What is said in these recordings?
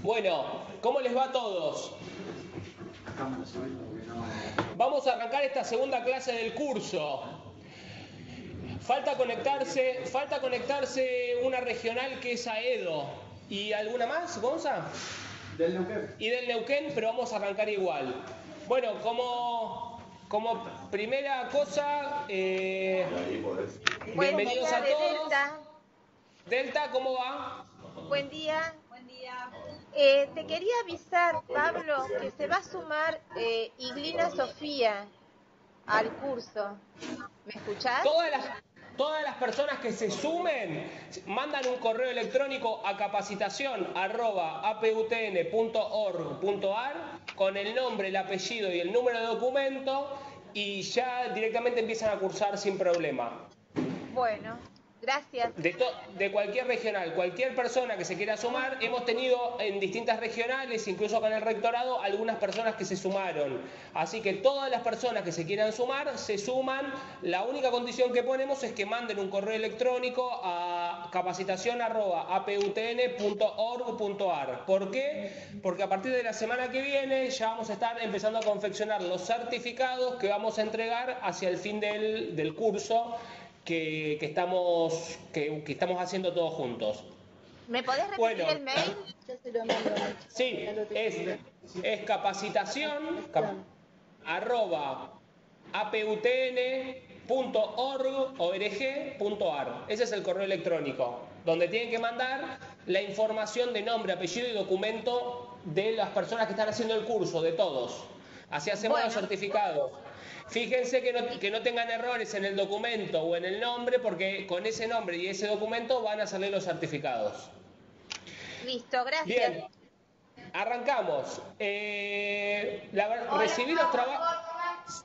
Bueno, ¿cómo les va a todos? Vamos a arrancar esta segunda clase del curso. Falta conectarse una regional que es Aedo. ¿Y alguna más, Gonza? Del Neuquén. Y del Neuquén, pero vamos a arrancar igual. Bueno, como primera cosa, bienvenidos a todos. Delta. Delta, ¿cómo va? Buen día. Te quería avisar, Pablo, que se va a sumar Iglina Sofía al curso. ¿Me escuchás? Todas las personas que se sumen mandan un correo electrónico a capacitación@aputn.org.ar con el nombre, el apellido y el número de documento y ya directamente empiezan a cursar sin problema. Bueno, gracias. De cualquier regional, cualquier persona que se quiera sumar, hemos tenido en distintas regionales, incluso con el rectorado, algunas personas que se sumaron. Así que todas las personas que se quieran sumar, se suman. La única condición que ponemos es que manden un correo electrónico a capacitación@aputn.org.ar. ¿Por qué? Porque a partir de la semana que viene ya vamos a estar empezando a confeccionar los certificados que vamos a entregar hacia el fin del curso que estamos haciendo todos juntos. ¿Me podés repetir el mail? Sí, es capacitación@aputn.org.ar. Ese es el correo electrónico, donde tienen que mandar la información de nombre, apellido y documento de las personas que están haciendo el curso, de todos. Así hacemos los certificados. Fíjense que no tengan errores en el documento o en el nombre, porque con ese nombre y ese documento van a salir los certificados. Listo, gracias. Bien, arrancamos. Recibí los trabajos.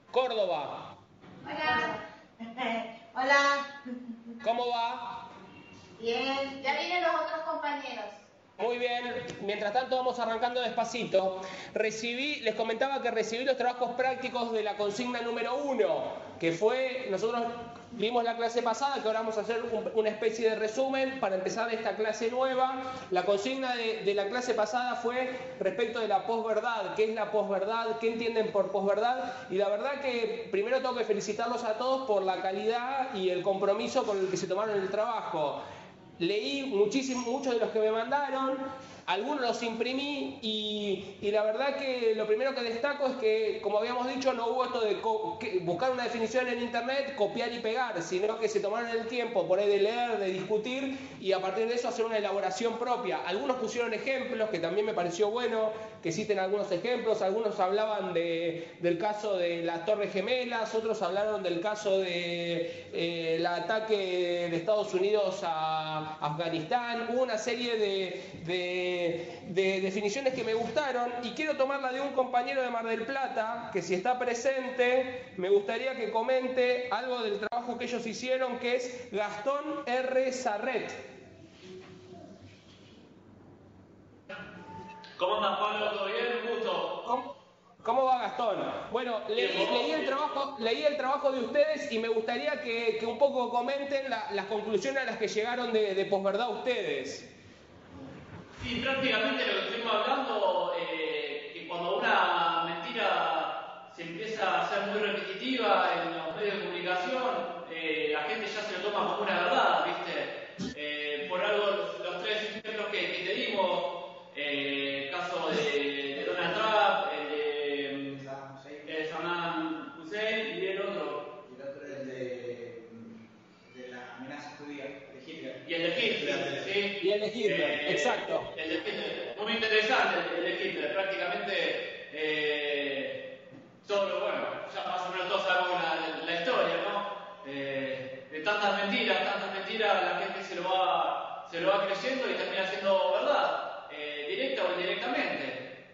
Córdoba. Hola. Hola. ¿Cómo va? Bien, ya vienen los otros compañeros. Muy bien, mientras tanto vamos arrancando despacito. Les comentaba que recibí los trabajos prácticos de la consigna número 1, que fue, nosotros vimos la clase pasada, que ahora vamos a hacer una especie de resumen para empezar esta clase nueva. La consigna de la clase pasada fue respecto de la posverdad. ¿Qué es la posverdad? ¿Qué entienden por posverdad? Y la verdad que primero tengo que felicitarlos a todos por la calidad y el compromiso con el que se tomaron el trabajo. Leí muchos de los que me mandaron, algunos los imprimí y la verdad que lo primero que destaco es que, como habíamos dicho, no hubo esto de buscar una definición en internet, copiar y pegar, sino que se tomaron el tiempo por ahí de leer, de discutir y a partir de eso hacer una elaboración propia. Algunos pusieron ejemplos, que también me pareció bueno que citen algunos ejemplos, algunos hablaban del caso de las Torres Gemelas, otros hablaron del caso del ataque de Estados Unidos a Afganistán. Hubo una serie de definiciones que me gustaron y quiero tomarla de un compañero de Mar del Plata que, si está presente, me gustaría que comente algo del trabajo que ellos hicieron, que es Gastón R. Sarret. ¿Cómo andas, Pablo? ¿Todo bien? Un gusto. ¿Cómo va, Gastón? Bueno, leí el trabajo de ustedes y me gustaría que un poco comenten las conclusiones a las que llegaron de posverdad ustedes. Sí, prácticamente lo que estuvimos hablando, que cuando una mentira se empieza a ser muy repetitiva en los medios de comunicación, la gente ya se lo toma como una verdad, ¿viste? Por algo los tres ejemplos que te dimos, caso de Donald Trump, de Saddam Hussein y el otro. Y el otro es el de la amenaza judía, de Hitler. Y el de Hitler, ¿sí? Y el de Hitler, exacto. El de Hitler, muy interesante el de Hitler, prácticamente bueno, ya más o menos todos sabemos la historia, ¿no? De tantas mentiras, la gente se lo va creyendo y termina siendo verdad, directa o indirectamente.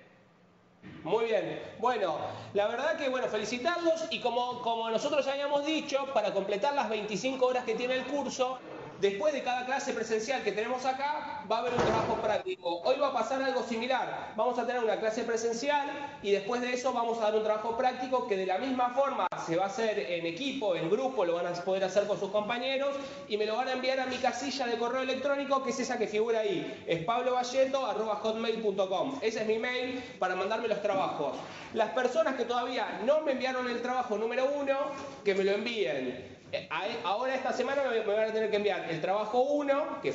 Muy bien, bueno, la verdad que felicitarlos y como nosotros ya habíamos dicho, para completar las 25 horas que tiene el curso, después de cada clase presencial que tenemos acá, va a haber un trabajo práctico. Hoy va a pasar algo similar. Vamos a tener una clase presencial y después de eso vamos a dar un trabajo práctico que de la misma forma se va a hacer en equipo, en grupo, lo van a poder hacer con sus compañeros y me lo van a enviar a mi casilla de correo electrónico, que es esa que figura ahí. Es pablovalleto@hotmail.com. Ese es mi mail para mandarme los trabajos. Las personas que todavía no me enviaron el trabajo número 1, que me lo envíen. Ahora esta semana me van a tener que enviar el trabajo 1, que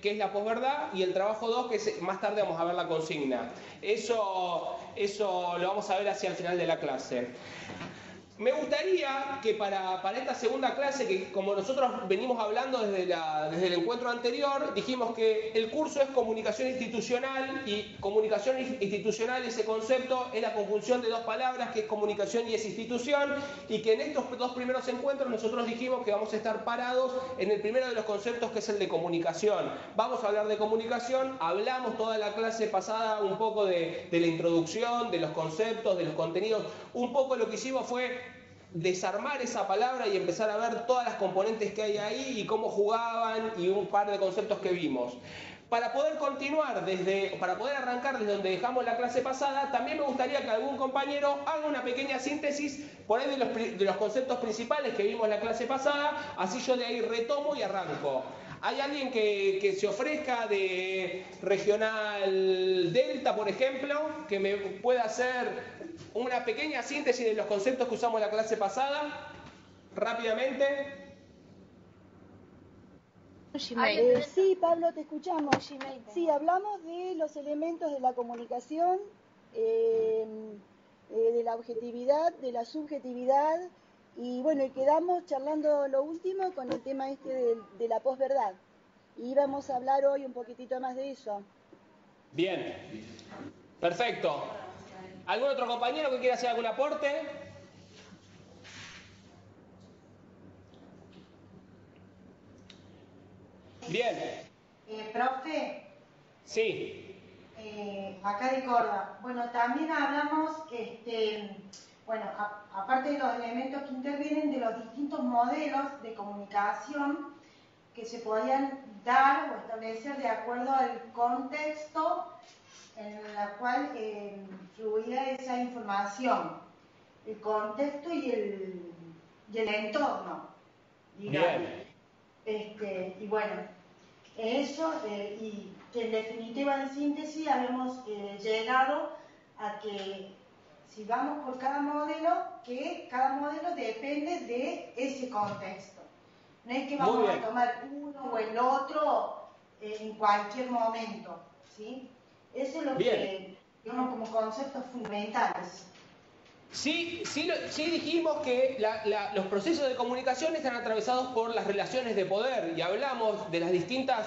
es la posverdad, y el trabajo 2, que más tarde vamos a ver la consigna. Eso lo vamos a ver hacia el final de la clase. Me gustaría que para esta segunda clase, que como nosotros venimos hablando desde el encuentro anterior, dijimos que el curso es comunicación institucional, y comunicación institucional, ese concepto, es la conjunción de dos palabras, que es comunicación y es institución, y que en estos dos primeros encuentros nosotros dijimos que vamos a estar parados en el primero de los conceptos, que es el de comunicación. Vamos a hablar de comunicación, hablamos toda la clase pasada un poco de la introducción, de los conceptos, de los contenidos. Un poco lo que hicimos fue desarmar esa palabra y empezar a ver todas las componentes que hay ahí y cómo jugaban y un par de conceptos que vimos. Para poder continuar, para poder arrancar desde donde dejamos la clase pasada, también me gustaría que algún compañero haga una pequeña síntesis por ahí de los conceptos principales que vimos la clase pasada, así yo de ahí retomo y arranco. ¿Hay alguien que se ofrezca de Regional Delta, por ejemplo, que me pueda hacer una pequeña síntesis de los conceptos que usamos la clase pasada? Rápidamente. Sí, Pablo, te escuchamos. Sí, hablamos de los elementos de la comunicación, de la objetividad, de la subjetividad, y bueno, y quedamos charlando lo último con el tema de la posverdad. Y vamos a hablar hoy un poquitito más de eso. Bien, perfecto. ¿Algún otro compañero que quiera hacer algún aporte? Bien. Profe. Sí. Acá de Córdoba. Bueno, también hablamos, aparte de los elementos que intervienen, de los distintos modelos de comunicación que se podían dar o establecer de acuerdo al contexto en el cual fluía esa información, el contexto y el entorno, digamos. Bien. Y bueno, eso, y que en definitiva, en síntesis, habíamos llegado a que si vamos por cada modelo, que cada modelo depende de ese contexto. No es que vamos a tomar uno o el otro en cualquier momento, ¿sí? Eso es lo que, digamos, como conceptos fundamentales. Sí dijimos que los procesos de comunicación están atravesados por las relaciones de poder y hablamos de las distintas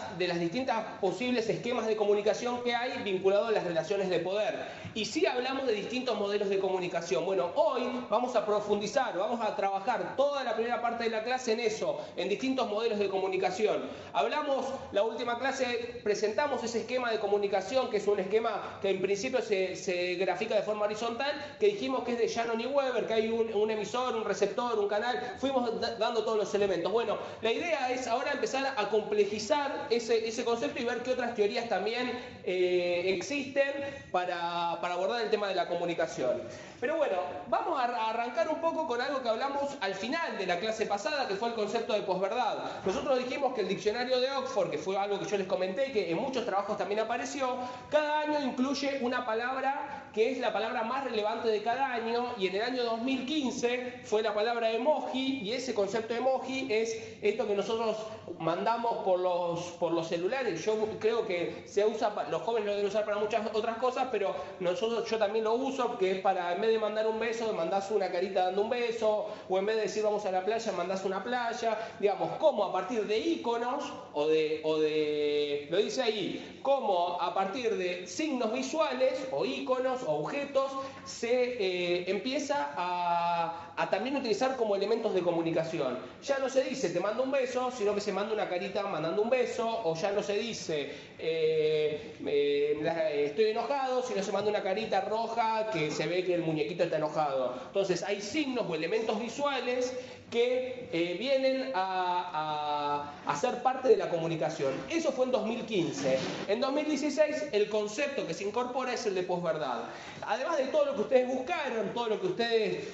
posibles esquemas de comunicación que hay vinculados a las relaciones de poder. Y sí hablamos de distintos modelos de comunicación. Bueno, hoy vamos a profundizar, vamos a trabajar toda la primera parte de la clase en eso, en distintos modelos de comunicación. Hablamos, la última clase, presentamos ese esquema de comunicación, que es un esquema que en principio se grafica de forma horizontal, que dijimos que es de Shannon y Weber, que hay un emisor, un receptor, un canal. Fuimos dando todos los elementos. Bueno, la idea es ahora empezar a complejizar ese concepto y ver qué otras teorías también existen para abordar el tema de la comunicación. Pero bueno, vamos a arrancar un poco con algo que hablamos al final de la clase pasada, que fue el concepto de posverdad. Nosotros dijimos que el diccionario de Oxford, que fue algo que yo les comenté, que en muchos trabajos también apareció, cada año incluye una palabra que es la palabra más relevante de cada año, y en el año 2015 fue la palabra emoji, y ese concepto de emoji es esto que nosotros mandamos por los celulares. Yo creo que se usa, los jóvenes lo deben usar para muchas otras cosas, pero yo también lo uso, que es para, en vez de mandar un beso, mandás una carita dando un beso, o en vez de decir vamos a la playa, mandás una playa. Digamos, cómo a partir de íconos, o de lo dice ahí, cómo a partir de signos visuales, o íconos, o objetos, se empieza a a también utilizar como elementos de comunicación. Ya no se dice te mando un beso, sino que se manda una carita mandando un beso, o ya no se dice estoy enojado, sino se manda una carita roja que se ve que el muñequito está enojado. Entonces hay signos o elementos visuales que vienen a ser parte de la comunicación. Eso fue en 2015. En 2016 el concepto que se incorpora es el de posverdad. Además de todo lo que ustedes buscaron, todo lo que ustedes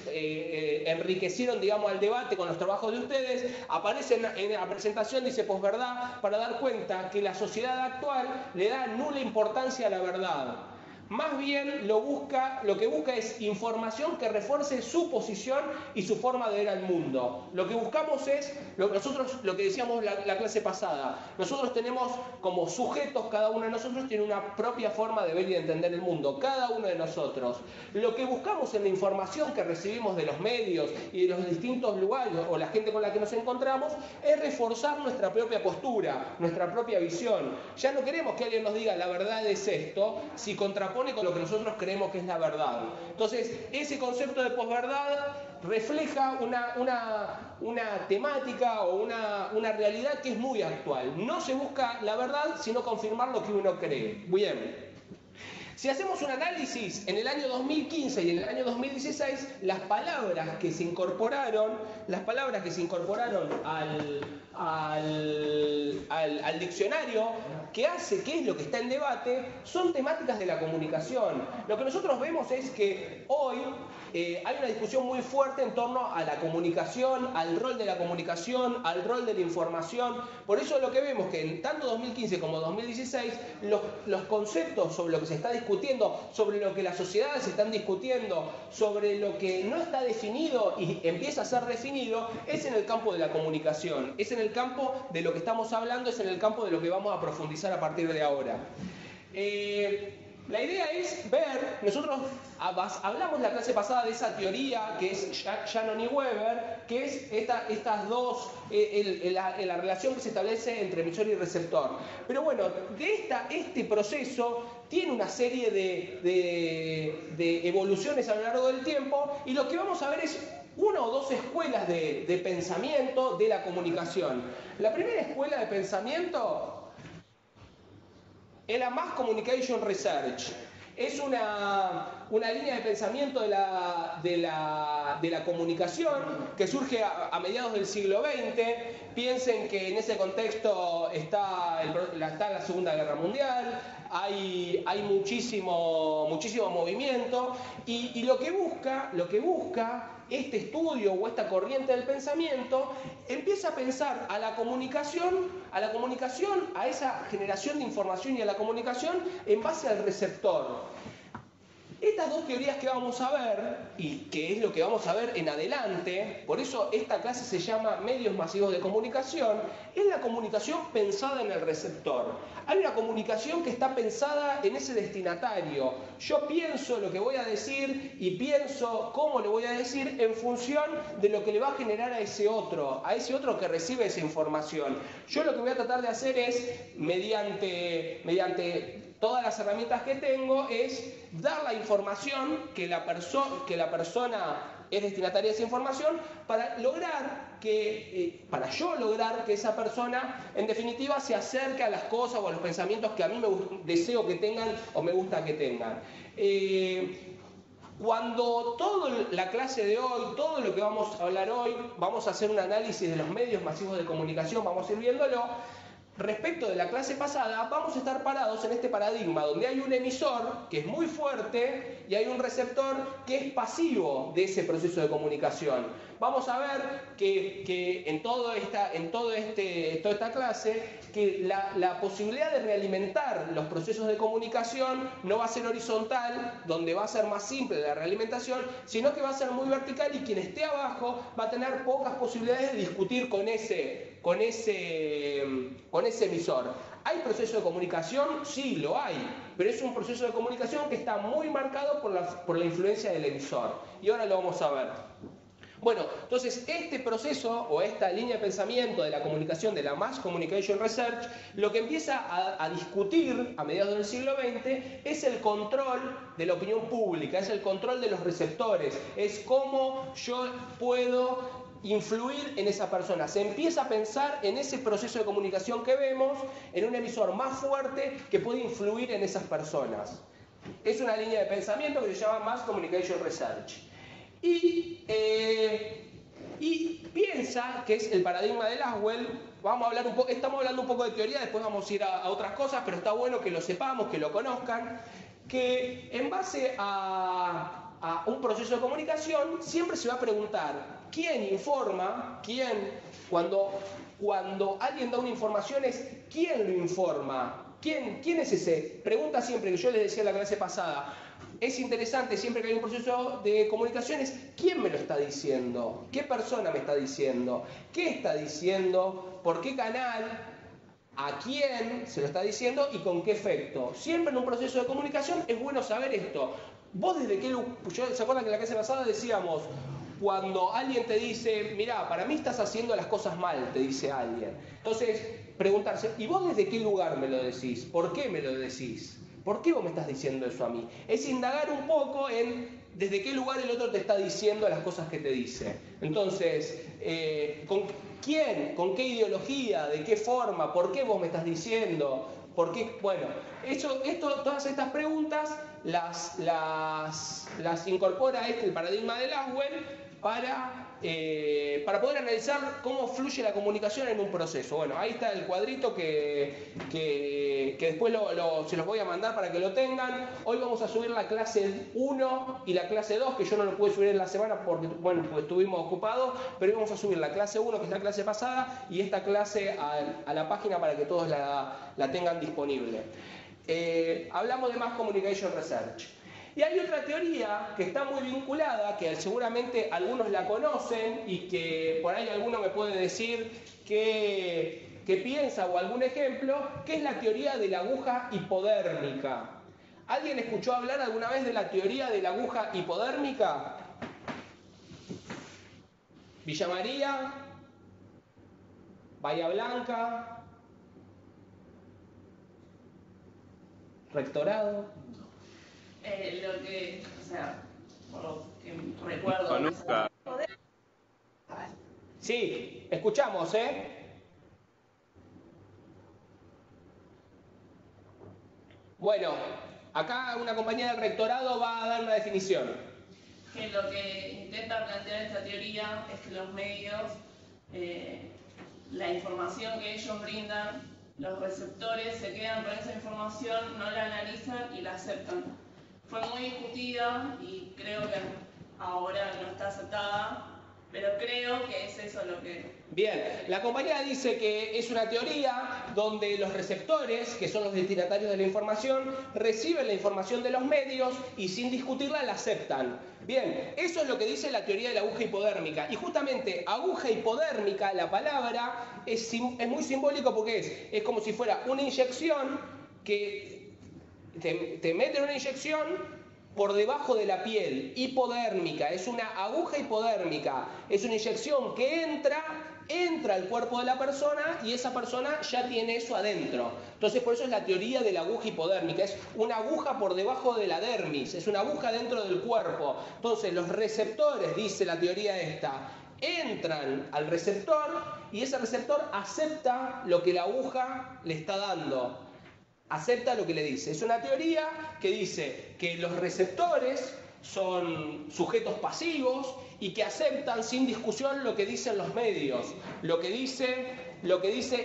enriquecieron, digamos, al debate con los trabajos de ustedes, aparece en la presentación, dice posverdad, para dar cuenta que la sociedad actual le da nula importancia a la verdad. Más bien lo que busca es información que refuerce su posición y su forma de ver al mundo. Lo que buscamos es, nosotros lo que decíamos la clase pasada, nosotros tenemos como sujetos, cada uno de nosotros tiene una propia forma de ver y de entender el mundo, cada uno de nosotros. Lo que buscamos en la información que recibimos de los medios y de los distintos lugares o la gente con la que nos encontramos es reforzar nuestra propia postura, nuestra propia visión. Ya no queremos que alguien nos diga la verdad es esto, si contrapone con lo que nosotros creemos que es la verdad. Entonces, ese concepto de posverdad refleja una temática o una realidad que es muy actual. No se busca la verdad, sino confirmar lo que uno cree. Bien. Si hacemos un análisis en el año 2015 y en el año 2016, las palabras que se incorporaron al diccionario, qué es lo que está en debate, son temáticas de la comunicación. Lo que nosotros vemos es que hoy hay una discusión muy fuerte en torno a la comunicación, al rol de la comunicación, al rol de la información. Por eso lo que vemos que en tanto 2015 como 2016, los conceptos sobre lo que se está discutiendo, sobre lo que las sociedades están discutiendo, sobre lo que no está definido y empieza a ser definido, es en el campo de la comunicación, es en el campo de lo que estamos hablando, es en el campo de lo que vamos a profundizar a partir de ahora. La idea es ver, nosotros hablamos la clase pasada de esa teoría que es Shannon y Weber, que es estas dos, la relación que se establece entre emisor y receptor. Pero bueno, este proceso tiene una serie de evoluciones a lo largo del tiempo y lo que vamos a ver es una o dos escuelas de pensamiento de la comunicación. La primera escuela de pensamiento es la Mass Communication Research. Es una línea de pensamiento de la comunicación que surge a mediados del siglo XX. Piensen que en ese contexto está la Segunda Guerra Mundial, hay muchísimo movimiento y lo que busca este estudio o esta corriente del pensamiento empieza a pensar a la comunicación, a esa generación de información y a la comunicación en base al receptor. Estas dos teorías que vamos a ver, y que es lo que vamos a ver en adelante, por eso esta clase se llama Medios Masivos de Comunicación, es la comunicación pensada en el receptor. Hay una comunicación que está pensada en ese destinatario. Yo pienso lo que voy a decir y pienso cómo lo voy a decir en función de lo que le va a generar a ese otro que recibe esa información. Yo lo que voy a tratar de hacer es, mediante todas las herramientas que tengo, es dar la información que la persona es destinataria de esa información para yo lograr que esa persona en definitiva se acerque a las cosas o a los pensamientos que a mí deseo que tengan o me gusta que tengan. Cuando toda la clase de hoy, todo lo que vamos a hablar hoy, vamos a hacer un análisis de los medios masivos de comunicación, vamos a ir viéndolo. Respecto de la clase pasada, vamos a estar parados en este paradigma donde hay un emisor que es muy fuerte y hay un receptor que es pasivo de ese proceso de comunicación. Vamos a ver que en toda esta clase que la posibilidad de realimentar los procesos de comunicación no va a ser horizontal, donde va a ser más simple la realimentación, sino que va a ser muy vertical y quien esté abajo va a tener pocas posibilidades de discutir con ese emisor. ¿Hay proceso de comunicación? Sí, lo hay, pero es un proceso de comunicación que está muy marcado por la influencia del emisor. Y ahora lo vamos a ver. Bueno, entonces este proceso o esta línea de pensamiento de la comunicación, de la Mass Communication Research, lo que empieza a discutir a mediados del siglo XX es el control de la opinión pública, es el control de los receptores, es cómo yo puedo influir en esa persona. Se empieza a pensar en ese proceso de comunicación que vemos, en un emisor más fuerte que puede influir en esas personas. Es una línea de pensamiento que se llama Mass Communication Research. Y piensa que es el paradigma de Laswell. Estamos hablando un poco de teoría, después vamos a ir a otras cosas, pero está bueno que lo sepamos, que lo conozcan, que en base a un proceso de comunicación siempre se va a preguntar quién informa, cuando alguien da una información es quién lo informa. ¿Quién es ese? Pregunta siempre, que yo les decía en la clase pasada, es interesante siempre que hay un proceso de comunicación es ¿quién me lo está diciendo? ¿Qué persona me está diciendo? ¿Qué está diciendo? ¿Por qué canal? ¿A quién se lo está diciendo? ¿Y con qué efecto? Siempre en un proceso de comunicación es bueno saber esto. Vos desde qué... ¿Se acuerdan que en la clase pasada decíamos cuando alguien te dice, mirá, para mí estás haciendo las cosas mal, te dice alguien. Entonces, preguntarse, ¿y vos desde qué lugar me lo decís? ¿Por qué me lo decís? ¿Por qué vos me estás diciendo eso a mí? Es indagar un poco en desde qué lugar el otro te está diciendo las cosas que te dice. Entonces, ¿con quién? ¿Con qué ideología? ¿De qué forma? ¿Por qué vos me estás diciendo? ¿Por qué? Bueno, todas estas preguntas las incorpora el paradigma de Laswell para poder analizar cómo fluye la comunicación en un proceso. Bueno, ahí está el cuadrito que después se los voy a mandar para que lo tengan. Hoy vamos a subir la clase 1 y la clase 2, que yo no lo pude subir en la semana porque, bueno, pues estuvimos ocupados, pero hoy vamos a subir la clase 1, que es la clase pasada, y esta clase a la página para que todos la tengan disponible. Hablamos de Mass Communication Research. Y hay otra teoría que está muy vinculada, que seguramente algunos la conocen y que por ahí alguno me puede decir que piensa o algún ejemplo, que es la teoría de la aguja hipodérmica. ¿Alguien escuchó hablar alguna vez de la teoría de la aguja hipodérmica? Villa María, Bahía Blanca, Rectorado. Por lo que recuerdo. Sí, escuchamos, Bueno, acá una compañía del rectorado va a dar una definición. Que lo que intenta plantear esta teoría es que los medios, la información que ellos brindan, los receptores se quedan con esa información, no la analizan y la aceptan. Fue muy discutida y creo que ahora no está aceptada, pero creo que es eso lo que... Bien, la compañía dice que es una teoría donde los receptores, que son los destinatarios de la información, reciben la información de los medios y sin discutirla la aceptan. Bien, eso es lo que dice la teoría de la aguja hipodérmica. Y justamente aguja hipodérmica, la palabra, es muy simbólico porque es como si fuera una inyección que te meten una inyección por debajo de la piel, hipodérmica, es una aguja hipodérmica, es una inyección que entra al cuerpo de la persona y esa persona ya tiene eso adentro. Entonces por eso es la teoría de la aguja hipodérmica, es una aguja por debajo de la dermis, es una aguja dentro del cuerpo. Entonces los receptores, dice la teoría esta, entran al receptor y ese receptor acepta lo que la aguja le está dando. Acepta lo que le dice. Es una teoría que dice que los receptores son sujetos pasivos y que aceptan sin discusión lo que dicen los medios, lo que dice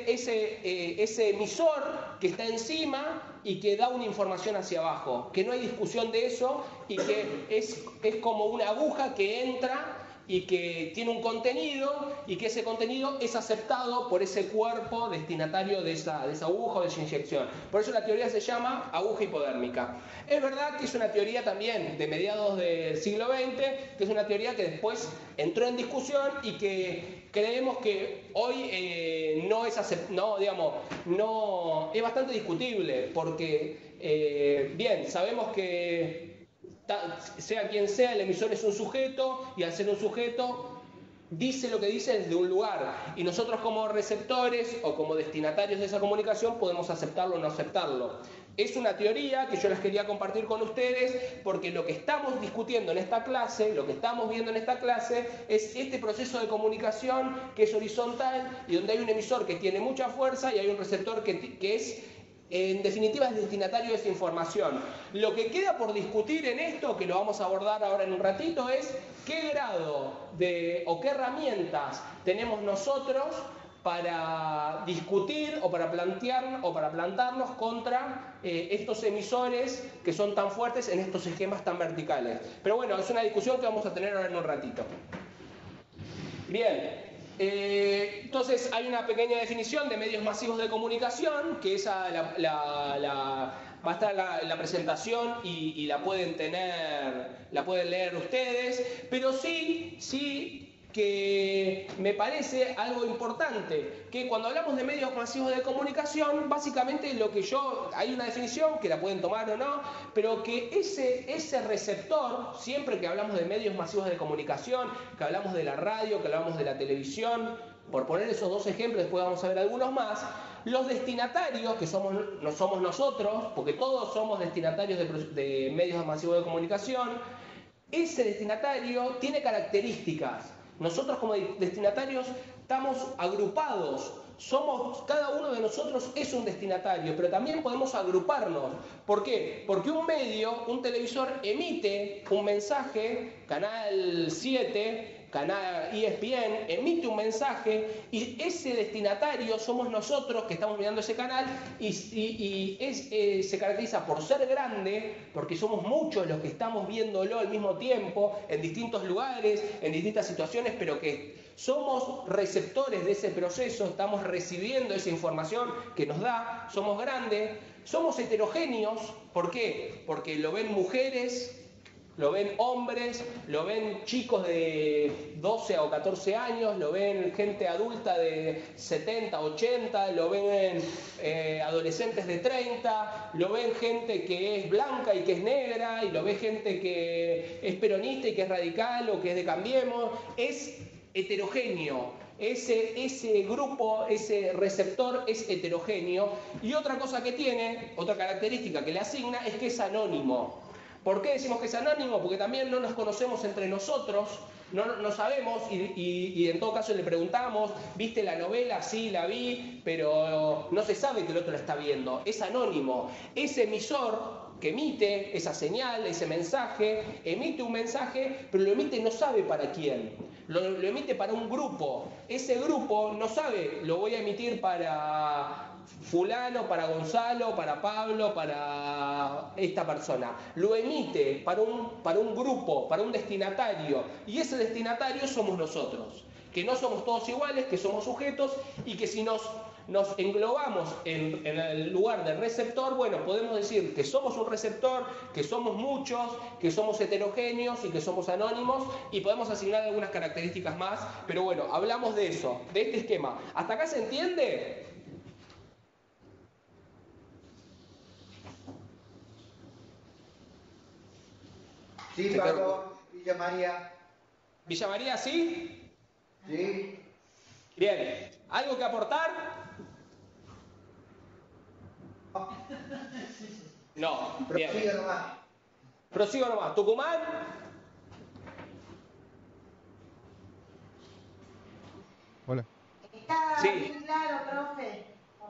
ese emisor que está encima y que da una información hacia abajo, que no hay discusión de eso y que es como una aguja que entra y que tiene un contenido y que ese contenido es aceptado por ese cuerpo destinatario de esa aguja o de esa inyección. Por eso la teoría se llama aguja hipodérmica. Es verdad que es una teoría también de mediados del siglo XX, que es una teoría que después entró en discusión y que creemos que hoy no es bastante discutible, porque bien, sabemos que sea quien sea, el emisor es un sujeto y al ser un sujeto dice lo que dice desde un lugar, y nosotros como receptores o como destinatarios de esa comunicación podemos aceptarlo o no aceptarlo. Es una teoría que yo les quería compartir con ustedes porque lo que estamos discutiendo en esta clase, lo que estamos viendo en esta clase es este proceso de comunicación que es horizontal y donde hay un emisor que tiene mucha fuerza y hay un receptor que es, en definitiva, es destinatario de esa información. Lo que queda por discutir en esto, que lo vamos a abordar ahora en un ratito, es qué grado o qué herramientas tenemos nosotros para discutir o para plantarnos contra estos emisores que son tan fuertes en estos esquemas tan verticales. Pero bueno, es una discusión que vamos a tener ahora en un ratito. Bien, entonces hay una pequeña definición de medios masivos de comunicación, que esa va a estar la presentación y la pueden leer ustedes, pero sí que me parece algo importante, que cuando hablamos de medios masivos de comunicación, básicamente hay una definición que la pueden tomar o no, pero que ese receptor, siempre que hablamos de medios masivos de comunicación, que hablamos de la radio, que hablamos de la televisión, por poner esos dos ejemplos, después vamos a ver algunos más, los destinatarios, que no somos nosotros, porque todos somos destinatarios de medios masivos de comunicación, ese destinatario tiene características. Nosotros como destinatarios estamos agrupados, cada uno de nosotros es un destinatario, pero también podemos agruparnos. ¿Por qué? Porque un medio, un televisor, emite un mensaje, Canal 7, Canal ESPN, emite un mensaje y ese destinatario somos nosotros que estamos mirando ese canal y se caracteriza por ser grande, porque somos muchos los que estamos viéndolo al mismo tiempo, en distintos lugares, en distintas situaciones, pero que somos receptores de ese proceso, estamos recibiendo esa información que nos da, somos grandes, somos heterogéneos. ¿Por qué? Porque lo ven mujeres, lo ven hombres, lo ven chicos de 12 o 14 años, lo ven gente adulta de 70, 80, lo ven adolescentes de 30, lo ven gente que es blanca y que es negra, y lo ve gente que es peronista y que es radical o que es de Cambiemos. Es heterogéneo. Ese grupo, ese receptor es heterogéneo. Y otra cosa que tiene, otra característica que le asigna, es que es anónimo. ¿Por qué decimos que es anónimo? Porque también no nos conocemos entre nosotros, no sabemos y en todo caso le preguntamos, ¿viste la novela? Sí, la vi, pero no se sabe que el otro la está viendo. Es anónimo. Ese emisor que emite esa señal, ese mensaje, emite un mensaje, pero lo emite no sabe para quién. Lo emite para un grupo. Ese grupo no sabe, lo voy a emitir para fulano, para Gonzalo, para Pablo, para esta persona. Lo emite para un grupo, para un destinatario. Y ese destinatario somos nosotros. Que no somos todos iguales, que somos sujetos y que si nos englobamos en el lugar del receptor, bueno, podemos decir que somos un receptor, que somos muchos, que somos heterogéneos y que somos anónimos y podemos asignar algunas características más, pero bueno, hablamos de eso, de este esquema. ¿Hasta acá se entiende? Sí, Pablo, Villa María. ¿Villa María, sí? Sí. Bien. ¿Algo que aportar? No. Bien. Prosiga nomás. Prosigo nomás. ¿Tucumán? Hola. Está Sí. bien claro, profe.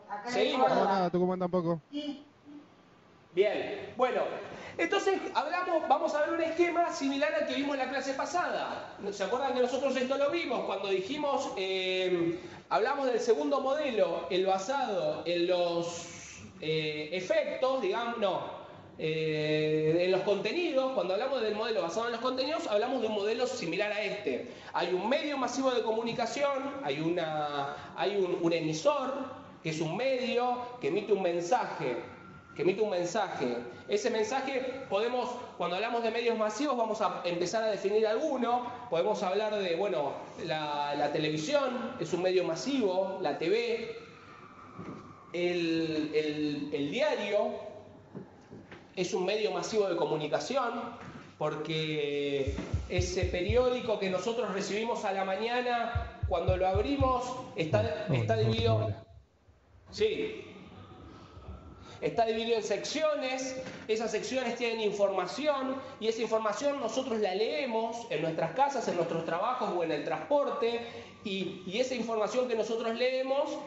Acá Seguimos. No, nada, Tucumán tampoco. Sí. Bien, bueno, entonces vamos a ver un esquema similar al que vimos en la clase pasada. ¿Se acuerdan que nosotros esto lo vimos cuando dijimos, hablamos del segundo modelo, el basado en los efectos, digamos, en los contenidos? Cuando hablamos del modelo basado en los contenidos, hablamos de un modelo similar a este. Hay un medio masivo de comunicación, hay un emisor, que es un medio que emite un mensaje. Ese mensaje cuando hablamos de medios masivos, vamos a empezar a definir alguno. Podemos hablar de, bueno, la televisión es un medio masivo, la TV, el diario es un medio masivo de comunicación, porque ese periódico que nosotros recibimos a la mañana, cuando lo abrimos, está dividido... Sí. Está dividido en secciones, esas secciones tienen información y esa información nosotros la leemos en nuestras casas, en nuestros trabajos o en el transporte y esa información que nosotros leemos,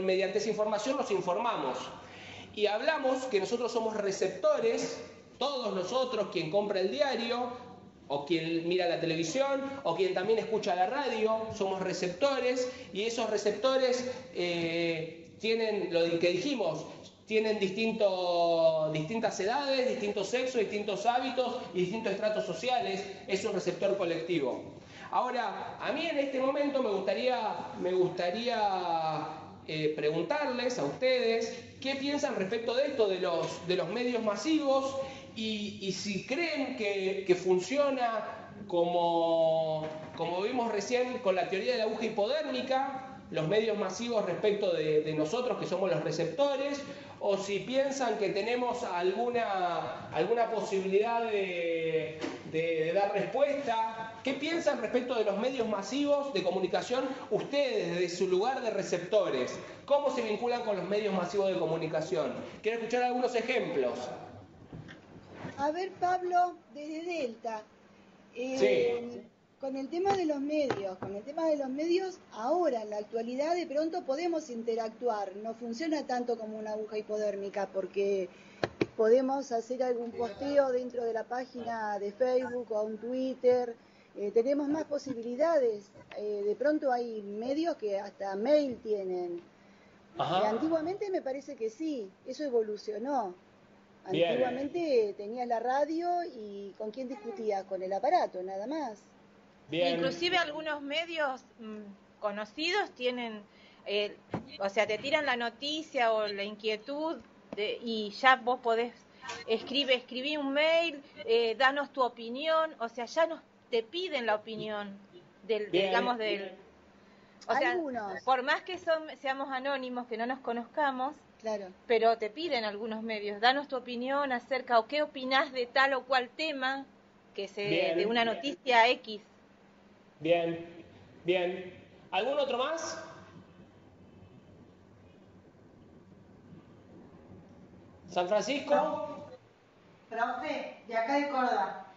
mediante esa información nos informamos. Y hablamos que nosotros somos receptores, todos nosotros, quien compra el diario, o quien mira la televisión, o quien también escucha la radio, somos receptores, y esos receptores tienen, lo que dijimos, tienen distintas edades, distintos sexos, distintos hábitos y distintos estratos sociales. Es un receptor colectivo. Ahora, a mí en este momento me gustaría preguntarles a ustedes qué piensan respecto de esto, de los medios masivos, y si creen que funciona como vimos recién con la teoría de la aguja hipodérmica, los medios masivos respecto de nosotros que somos los receptores, o si piensan que tenemos alguna posibilidad de dar respuesta. ¿Qué piensan respecto de los medios masivos de comunicación ustedes desde su lugar de receptores? ¿Cómo se vinculan con los medios masivos de comunicación? Quiero escuchar algunos ejemplos. A ver, Pablo, desde Delta. Sí. Con el tema de los medios, ahora en la actualidad de pronto podemos interactuar, no funciona tanto como una aguja hipodérmica porque podemos hacer algún posteo dentro de la página de Facebook o un Twitter, tenemos más posibilidades, de pronto hay medios que hasta mail tienen. Antiguamente me parece que sí, eso evolucionó. Antiguamente tenías la radio y ¿con quién discutías? Con el aparato, nada más. Bien. Inclusive algunos medios conocidos tienen, te tiran la noticia o la inquietud y ya vos podés escribí un mail, danos tu opinión, ya te piden la opinión por más que seamos anónimos, que no nos conozcamos, claro, pero te piden algunos medios, danos tu opinión acerca o qué opinás de tal o cual tema de una noticia X. Bien, bien. ¿Algún otro más? ¿San Francisco? Profe, de acá de Córdoba.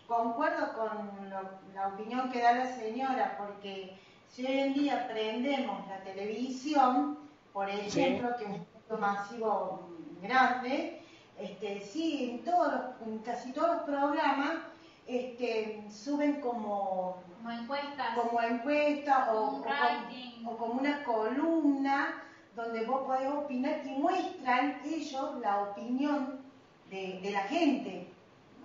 Concuerdo con la opinión que da la señora, porque si hoy en día prendemos la televisión, por ejemplo, que es un punto masivo grande, en casi todos los programas suben como encuestas o como una columna donde vos podés opinar y muestran ellos la opinión de la gente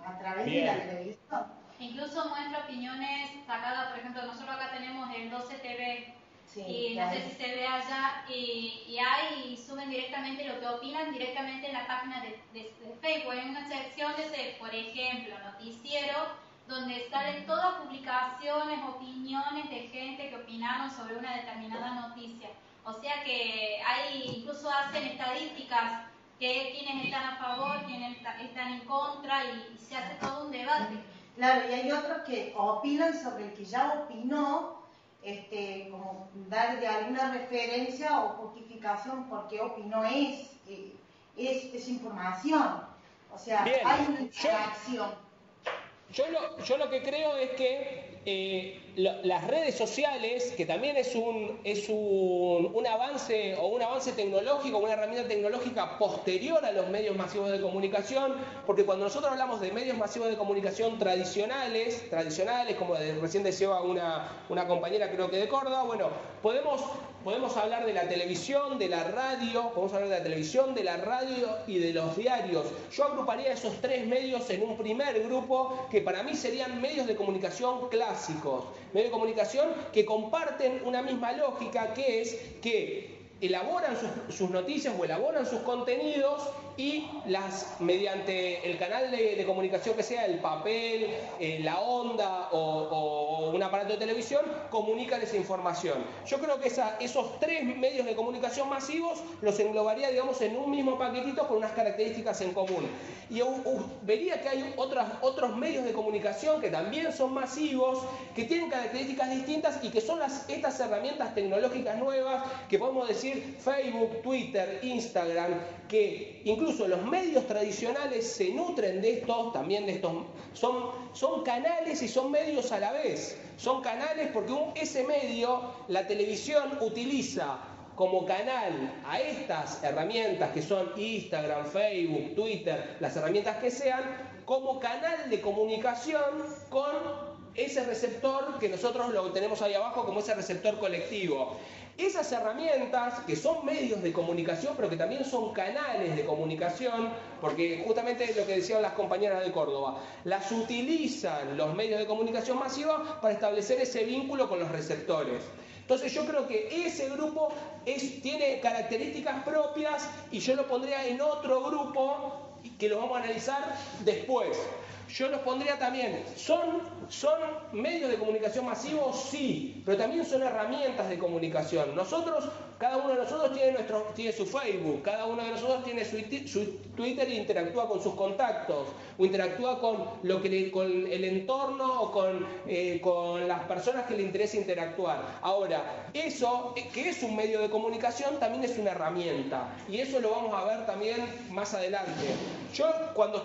a través de la televisión. Incluso muestra opiniones sacadas, por ejemplo, nosotros acá tenemos el 12 TV, y no sé si se ve allá, y suben directamente lo que opinan directamente en la página de Facebook. Hay una sección por ejemplo, noticiero, donde salen todas publicaciones, opiniones de gente que opinaron sobre una determinada noticia. O sea que incluso hacen estadísticas que quienes están a favor, quienes están en contra, y se hace todo un debate. Claro, y hay otros que opinan sobre el que ya opinó, como dar de alguna referencia o justificación por qué opinó es información. O sea, hay una interacción. Yo lo que creo es que las redes sociales, que también es un avance tecnológico, una herramienta tecnológica posterior a los medios masivos de comunicación, porque cuando nosotros hablamos de medios masivos de comunicación tradicionales, como recién decía una compañera creo que de Córdoba, bueno, podemos hablar de la televisión, de la radio, y de los diarios. Yo agruparía esos tres medios en un primer grupo que para mí serían medios de comunicación clásicos, medios de comunicación que comparten una misma lógica, que es que elaboran sus noticias o elaboran sus contenidos y mediante el canal de comunicación que sea, el papel, la onda o un aparato de televisión, comunican esa información. Yo creo que esos 3 medios de comunicación masivos los englobaría, digamos, en un mismo paquetito con unas características en común. Y vería que hay otros medios de comunicación que también son masivos, que tienen características distintas y que son estas herramientas tecnológicas nuevas que podemos decir Facebook, Twitter, Instagram, que incluso los medios tradicionales se nutren de estos, también de estos, son canales y son medios a la vez. Son canales porque ese medio, la televisión, utiliza como canal a estas herramientas que son Instagram, Facebook, Twitter, las herramientas que sean, como canal de comunicación con ese receptor que nosotros lo tenemos ahí abajo como ese receptor colectivo. Esas herramientas, que son medios de comunicación, pero que también son canales de comunicación, porque justamente lo que decían las compañeras de Córdoba, las utilizan los medios de comunicación masivos para establecer ese vínculo con los receptores. Entonces yo creo que ese grupo tiene características propias y yo lo pondría en otro grupo que lo vamos a analizar después. Yo los pondría también, ¿son medios de comunicación masivos? Sí, pero también son herramientas de comunicación. Cada uno de nosotros tiene su Facebook, cada uno de nosotros tiene su Twitter e interactúa con sus contactos, o interactúa con el entorno o con las personas que le interesa interactuar. Ahora, eso, que es un medio de comunicación, también es una herramienta, y eso lo vamos a ver también más adelante. Yo, cuando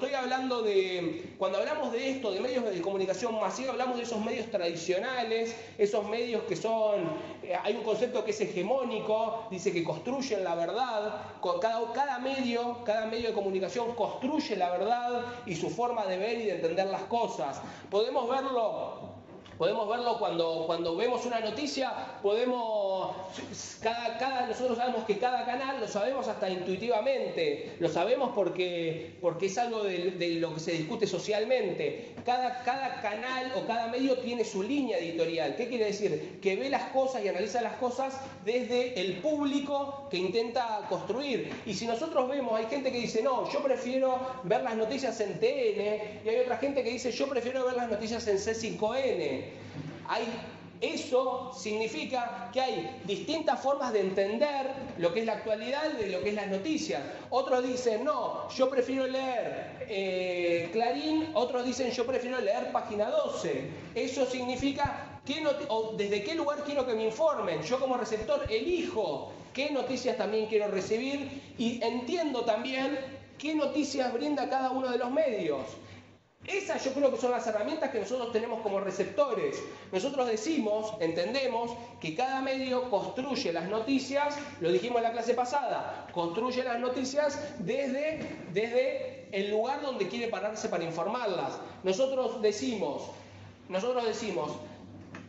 hablamos de esto, de medios de comunicación masiva, hablamos de esos medios tradicionales, esos medios que hay un concepto que es hegemónico, dice que construyen la verdad. Cada medio de comunicación construye la verdad y su forma de ver y de entender las cosas. Podemos verlo cuando vemos una noticia, nosotros sabemos que cada canal, lo sabemos hasta intuitivamente, lo sabemos porque es algo de lo que se discute socialmente. Cada canal o cada medio tiene su línea editorial. ¿Qué quiere decir? Que ve las cosas y analiza las cosas desde el público que intenta construir. Y si nosotros vemos, hay gente que dice, no, yo prefiero ver las noticias en TN, y hay otra gente que dice, yo prefiero ver las noticias en C5N. Eso significa que hay distintas formas de entender lo que es la actualidad de lo que es las noticias. Otros dicen, no, yo prefiero leer Clarín, otros dicen, yo prefiero leer Página 12. Eso significa desde qué lugar quiero que me informen. Yo como receptor elijo qué noticias también quiero recibir y entiendo también qué noticias brinda cada uno de los medios. Esas yo creo que son las herramientas que nosotros tenemos como receptores. Nosotros entendemos que cada medio construye las noticias, lo dijimos en la clase pasada, construye las noticias desde el lugar donde quiere pararse para informarlas. Nosotros decimos,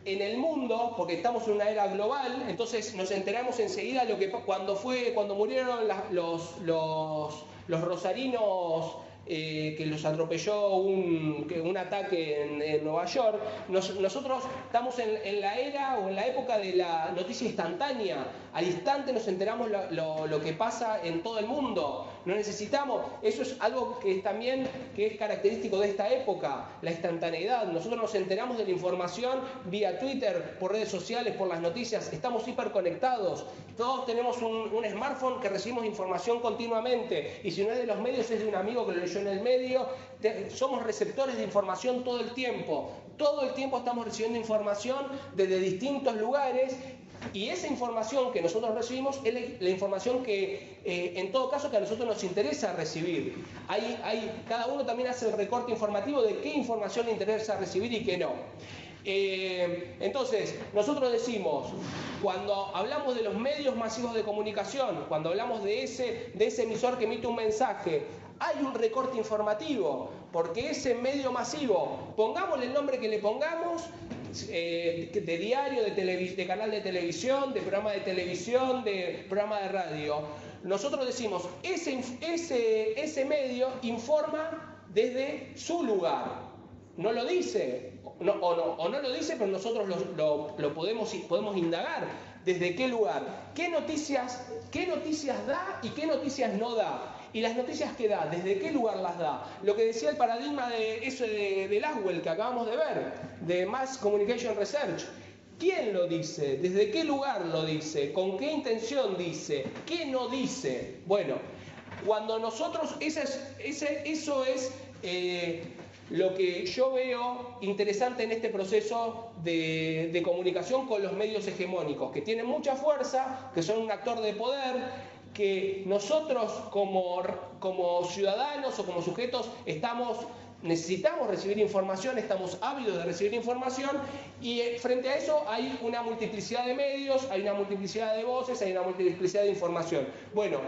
en el mundo, porque estamos en una era global, entonces nos enteramos enseguida cuando murieron los rosarinos, que los atropelló un ataque en Nueva York. Nosotros estamos en la era o en la época de la noticia instantánea. Al instante nos enteramos lo que pasa en todo el mundo. No necesitamos, eso es algo que es característico de esta época, la instantaneidad. Nosotros nos enteramos de la información vía Twitter, por redes sociales, por las noticias. Estamos hiperconectados. Todos tenemos un smartphone que recibimos información continuamente. Y si no es de los medios, es de un amigo que lo leyó en el medio. Somos receptores de información todo el tiempo. Todo el tiempo estamos recibiendo información desde distintos lugares. Y esa información que nosotros recibimos es la información que, en todo caso, que a nosotros nos interesa recibir. Cada uno también hace el recorte informativo de qué información le interesa recibir y qué no. Entonces, nosotros decimos, cuando hablamos de los medios masivos de comunicación, cuando hablamos de ese emisor que emite un mensaje, hay un recorte informativo, porque ese medio masivo, pongámosle el nombre que le pongamos, de diario, de canal de televisión, de programa de televisión, de programa de radio. Nosotros decimos, ese medio informa desde su lugar. No lo dice, o no lo dice, pero nosotros lo podemos indagar. ¿Desde qué lugar? ¿Qué noticias da y qué noticias no da? Y las noticias que da, ¿desde qué lugar las da? Lo que decía el paradigma de eso de Laswell que acabamos de ver, de Mass Communication Research. ¿Quién lo dice? ¿Desde qué lugar lo dice? ¿Con qué intención dice? ¿Qué no dice? Bueno, cuando nosotros, eso es lo que yo veo interesante en este proceso de comunicación con los medios hegemónicos, que tienen mucha fuerza, que son un actor de poder, que nosotros como ciudadanos o como sujetos necesitamos recibir información, estamos ávidos de recibir información, y frente a eso hay una multiplicidad de medios, hay una multiplicidad de voces, hay una multiplicidad de información. Bueno,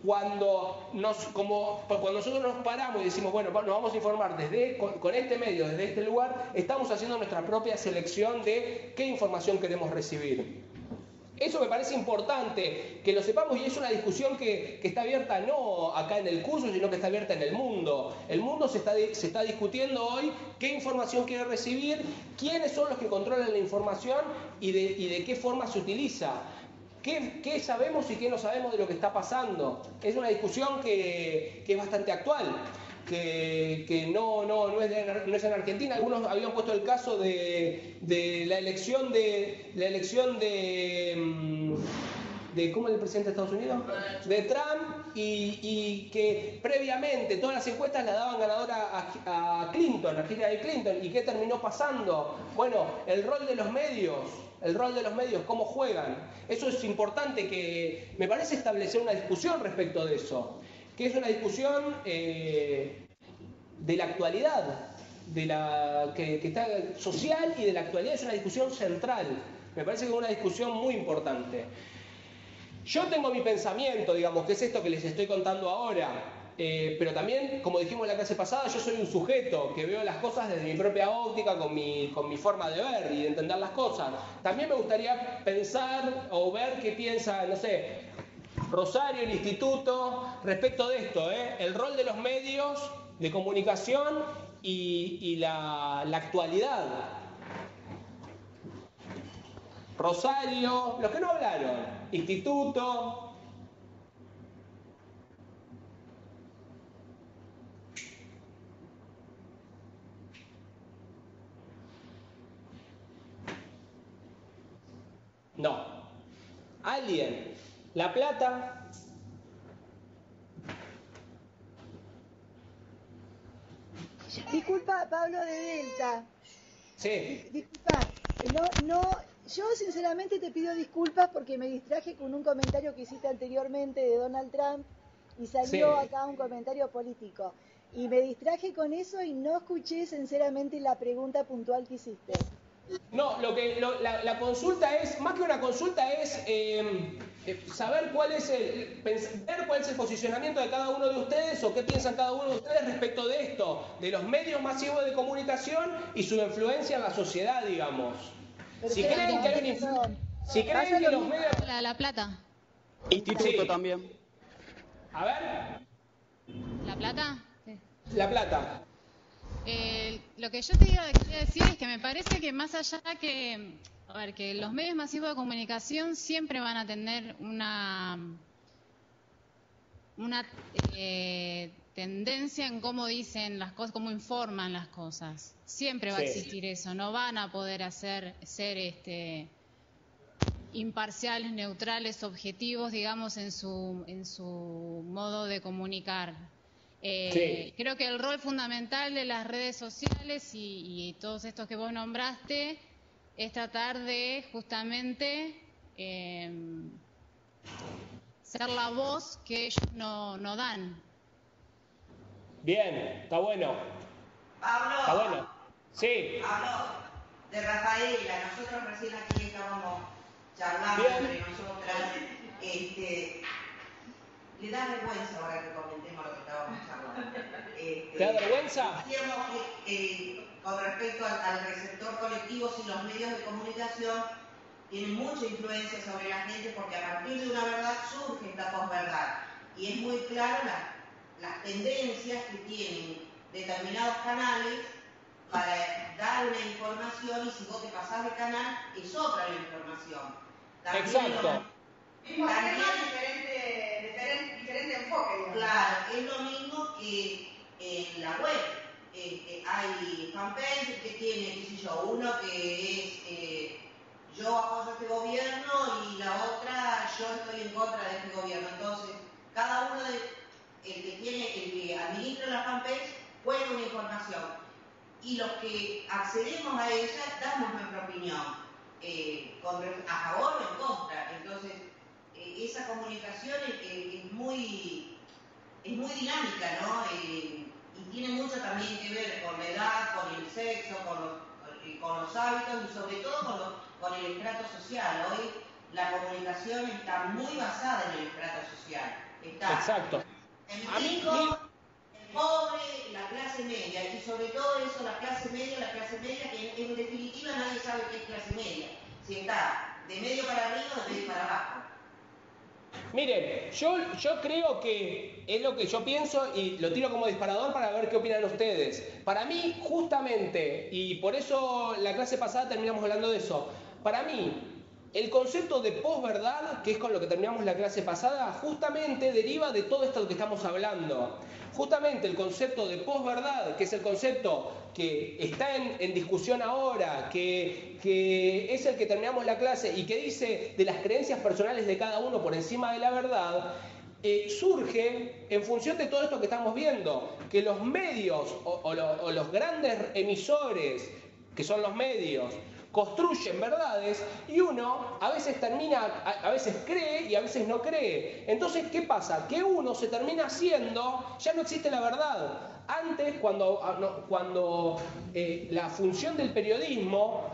cuando nosotros nos paramos y decimos, bueno, nos vamos a informar con este medio, desde este lugar, estamos haciendo nuestra propia selección de qué información queremos recibir. Eso me parece importante que lo sepamos, y es una discusión que está abierta no acá en el curso, sino que está abierta en el mundo. El mundo se está discutiendo hoy qué información quiere recibir, quiénes son los que controlan la información y de qué forma se utiliza. ¿Qué sabemos y qué no sabemos de lo que está pasando? Es una discusión que es bastante actual, que no es en Argentina. Algunos habían puesto el caso de la elección de ¿cómo es el presidente de Estados Unidos? De Trump, y que previamente todas las encuestas la daban ganadora a Clinton, a Hillary Clinton. ¿Y qué terminó pasando? Bueno, el rol de los medios, cómo juegan. Eso es importante, que me parece establecer una discusión respecto de eso, que es una discusión de la actualidad, que está social, y de la actualidad. Es una discusión central. Me parece que es una discusión muy importante. Yo tengo mi pensamiento, digamos, que es esto que les estoy contando ahora, pero también, como dijimos en la clase pasada, yo soy un sujeto que veo las cosas desde mi propia óptica, con mi forma de ver y de entender las cosas. También me gustaría pensar o ver qué piensa, no sé, Rosario, el instituto, respecto de esto, el rol de los medios de comunicación y la actualidad. Rosario, los que no hablaron, instituto. No. ¿Alguien? ¿La Plata? Disculpa, Pablo de Delta. Sí. Disculpa, yo sinceramente te pido disculpas porque me distraje con un comentario que hiciste anteriormente de Donald Trump y salió acá un comentario político. Y me distraje con eso y no escuché sinceramente la pregunta puntual que hiciste. No, la consulta es, más que una consulta, es saber ver cuál es el posicionamiento de cada uno de ustedes, o qué piensan cada uno de ustedes respecto de esto, de los medios masivos de comunicación y su influencia en la sociedad, digamos. Si creen que hay una influencia, si creen que los medios... La Plata. Instituto también. A ver. ¿La Plata? Sí. La Plata. Lo que yo te quería decir es que me parece que más allá que los medios masivos de comunicación siempre van a tener una tendencia en cómo dicen las cosas, cómo informan las cosas. Siempre va a existir eso. No van a poder ser imparciales, neutrales, objetivos, digamos, en su modo de comunicar. Creo que el rol fundamental de las redes sociales y todos estos que vos nombraste es tratar de justamente ser la voz que ellos no dan. Bien, está bueno. Pablo. Está bueno. Sí. Pablo, de Rafaela, nosotros recién aquí estábamos charlando entre nosotras. Le da vergüenza ahora que comentemos lo que estábamos charlando. ¿Te da vergüenza? Decíamos que con respecto al receptor colectivo, si los medios de comunicación tienen mucha influencia sobre la gente, porque a partir de una verdad surge esta posverdad. Y es muy claro las tendencias que tienen determinados canales para dar una información, y si vos te pasás de canal, es otra la información. Exacto. Diferente enfoque. Claro, es lo mismo que en la web. Hay fanpage que tiene, qué sé yo, uno que es yo apoyo este gobierno y la otra yo estoy en contra de este gobierno. Entonces, cada uno el que administra la fanpage pone una información y los que accedemos a ella damos nuestra opinión a favor o en contra. Entonces, esa comunicación es muy dinámica, ¿no? Y tiene mucho también que ver con la edad, con el sexo, con los hábitos y sobre todo con el estrato social. Hoy la comunicación está muy basada en el estrato social. Exacto. El rico, el pobre, la clase media, y sobre todo eso, la clase media, que en definitiva nadie sabe qué es clase media. Si está de medio para arriba o de medio para abajo. Miren, yo creo que es lo que yo pienso y lo tiro como disparador para ver qué opinan ustedes. Para mí, justamente, y por eso la clase pasada terminamos hablando de eso, para mí, el concepto de posverdad, que es con lo que terminamos la clase pasada, justamente deriva de todo esto que estamos hablando. Justamente el concepto de posverdad, que es el concepto que está en discusión ahora, que es el que terminamos la clase y que dice de las creencias personales de cada uno por encima de la verdad, surge en función de todo esto que estamos viendo, que los medios o los grandes emisores, que son los medios, construyen verdades y uno a veces a veces cree y a veces no cree. Entonces, ¿qué pasa? Que uno se termina haciendo, ya no existe la verdad. Antes, cuando la función del periodismo,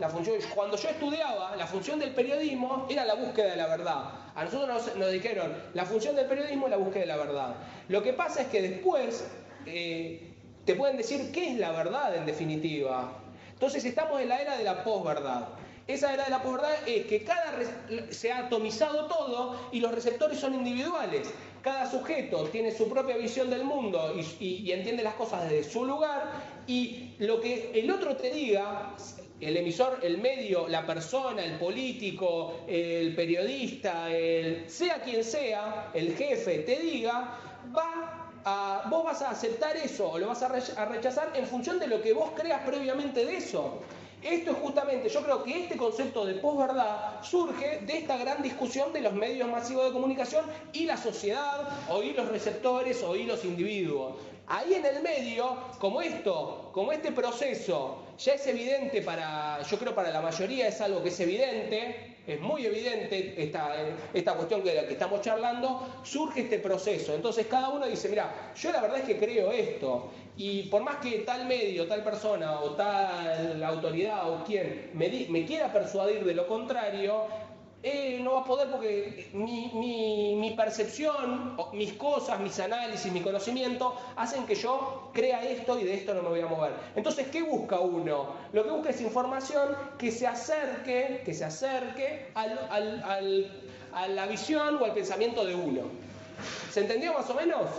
cuando yo estudiaba, la función del periodismo era la búsqueda de la verdad. A nosotros nos dijeron, la función del periodismo es la búsqueda de la verdad. Lo que pasa es que después te pueden decir qué es la verdad en definitiva. Entonces estamos en la era de la posverdad. Esa era de la posverdad es que se ha atomizado todo y los receptores son individuales. Cada sujeto tiene su propia visión del mundo y entiende las cosas desde su lugar, y lo que el otro te diga, el emisor, el medio, la persona, el político, el periodista, sea quien sea, el jefe te diga, vos vas a aceptar eso o lo vas a rechazar en función de lo que vos creas previamente de eso. Esto es justamente, yo creo que este concepto de posverdad surge de esta gran discusión de los medios masivos de comunicación y la sociedad, o los receptores, o los individuos. Ahí en el medio, como este proceso ya es evidente yo creo para la mayoría es algo que es evidente, es muy evidente esta cuestión que estamos charlando, surge este proceso. Entonces cada uno dice, mira, yo la verdad es que creo esto, y por más que tal medio, tal persona o tal autoridad o quien me quiera persuadir de lo contrario, no va a poder porque mi percepción, mis cosas, mis análisis, mi conocimiento hacen que yo crea esto y de esto no me voy a mover. Entonces, ¿qué busca uno? Lo que busca es información que se acerque a la visión o al pensamiento de uno. ¿Se entendió más o menos?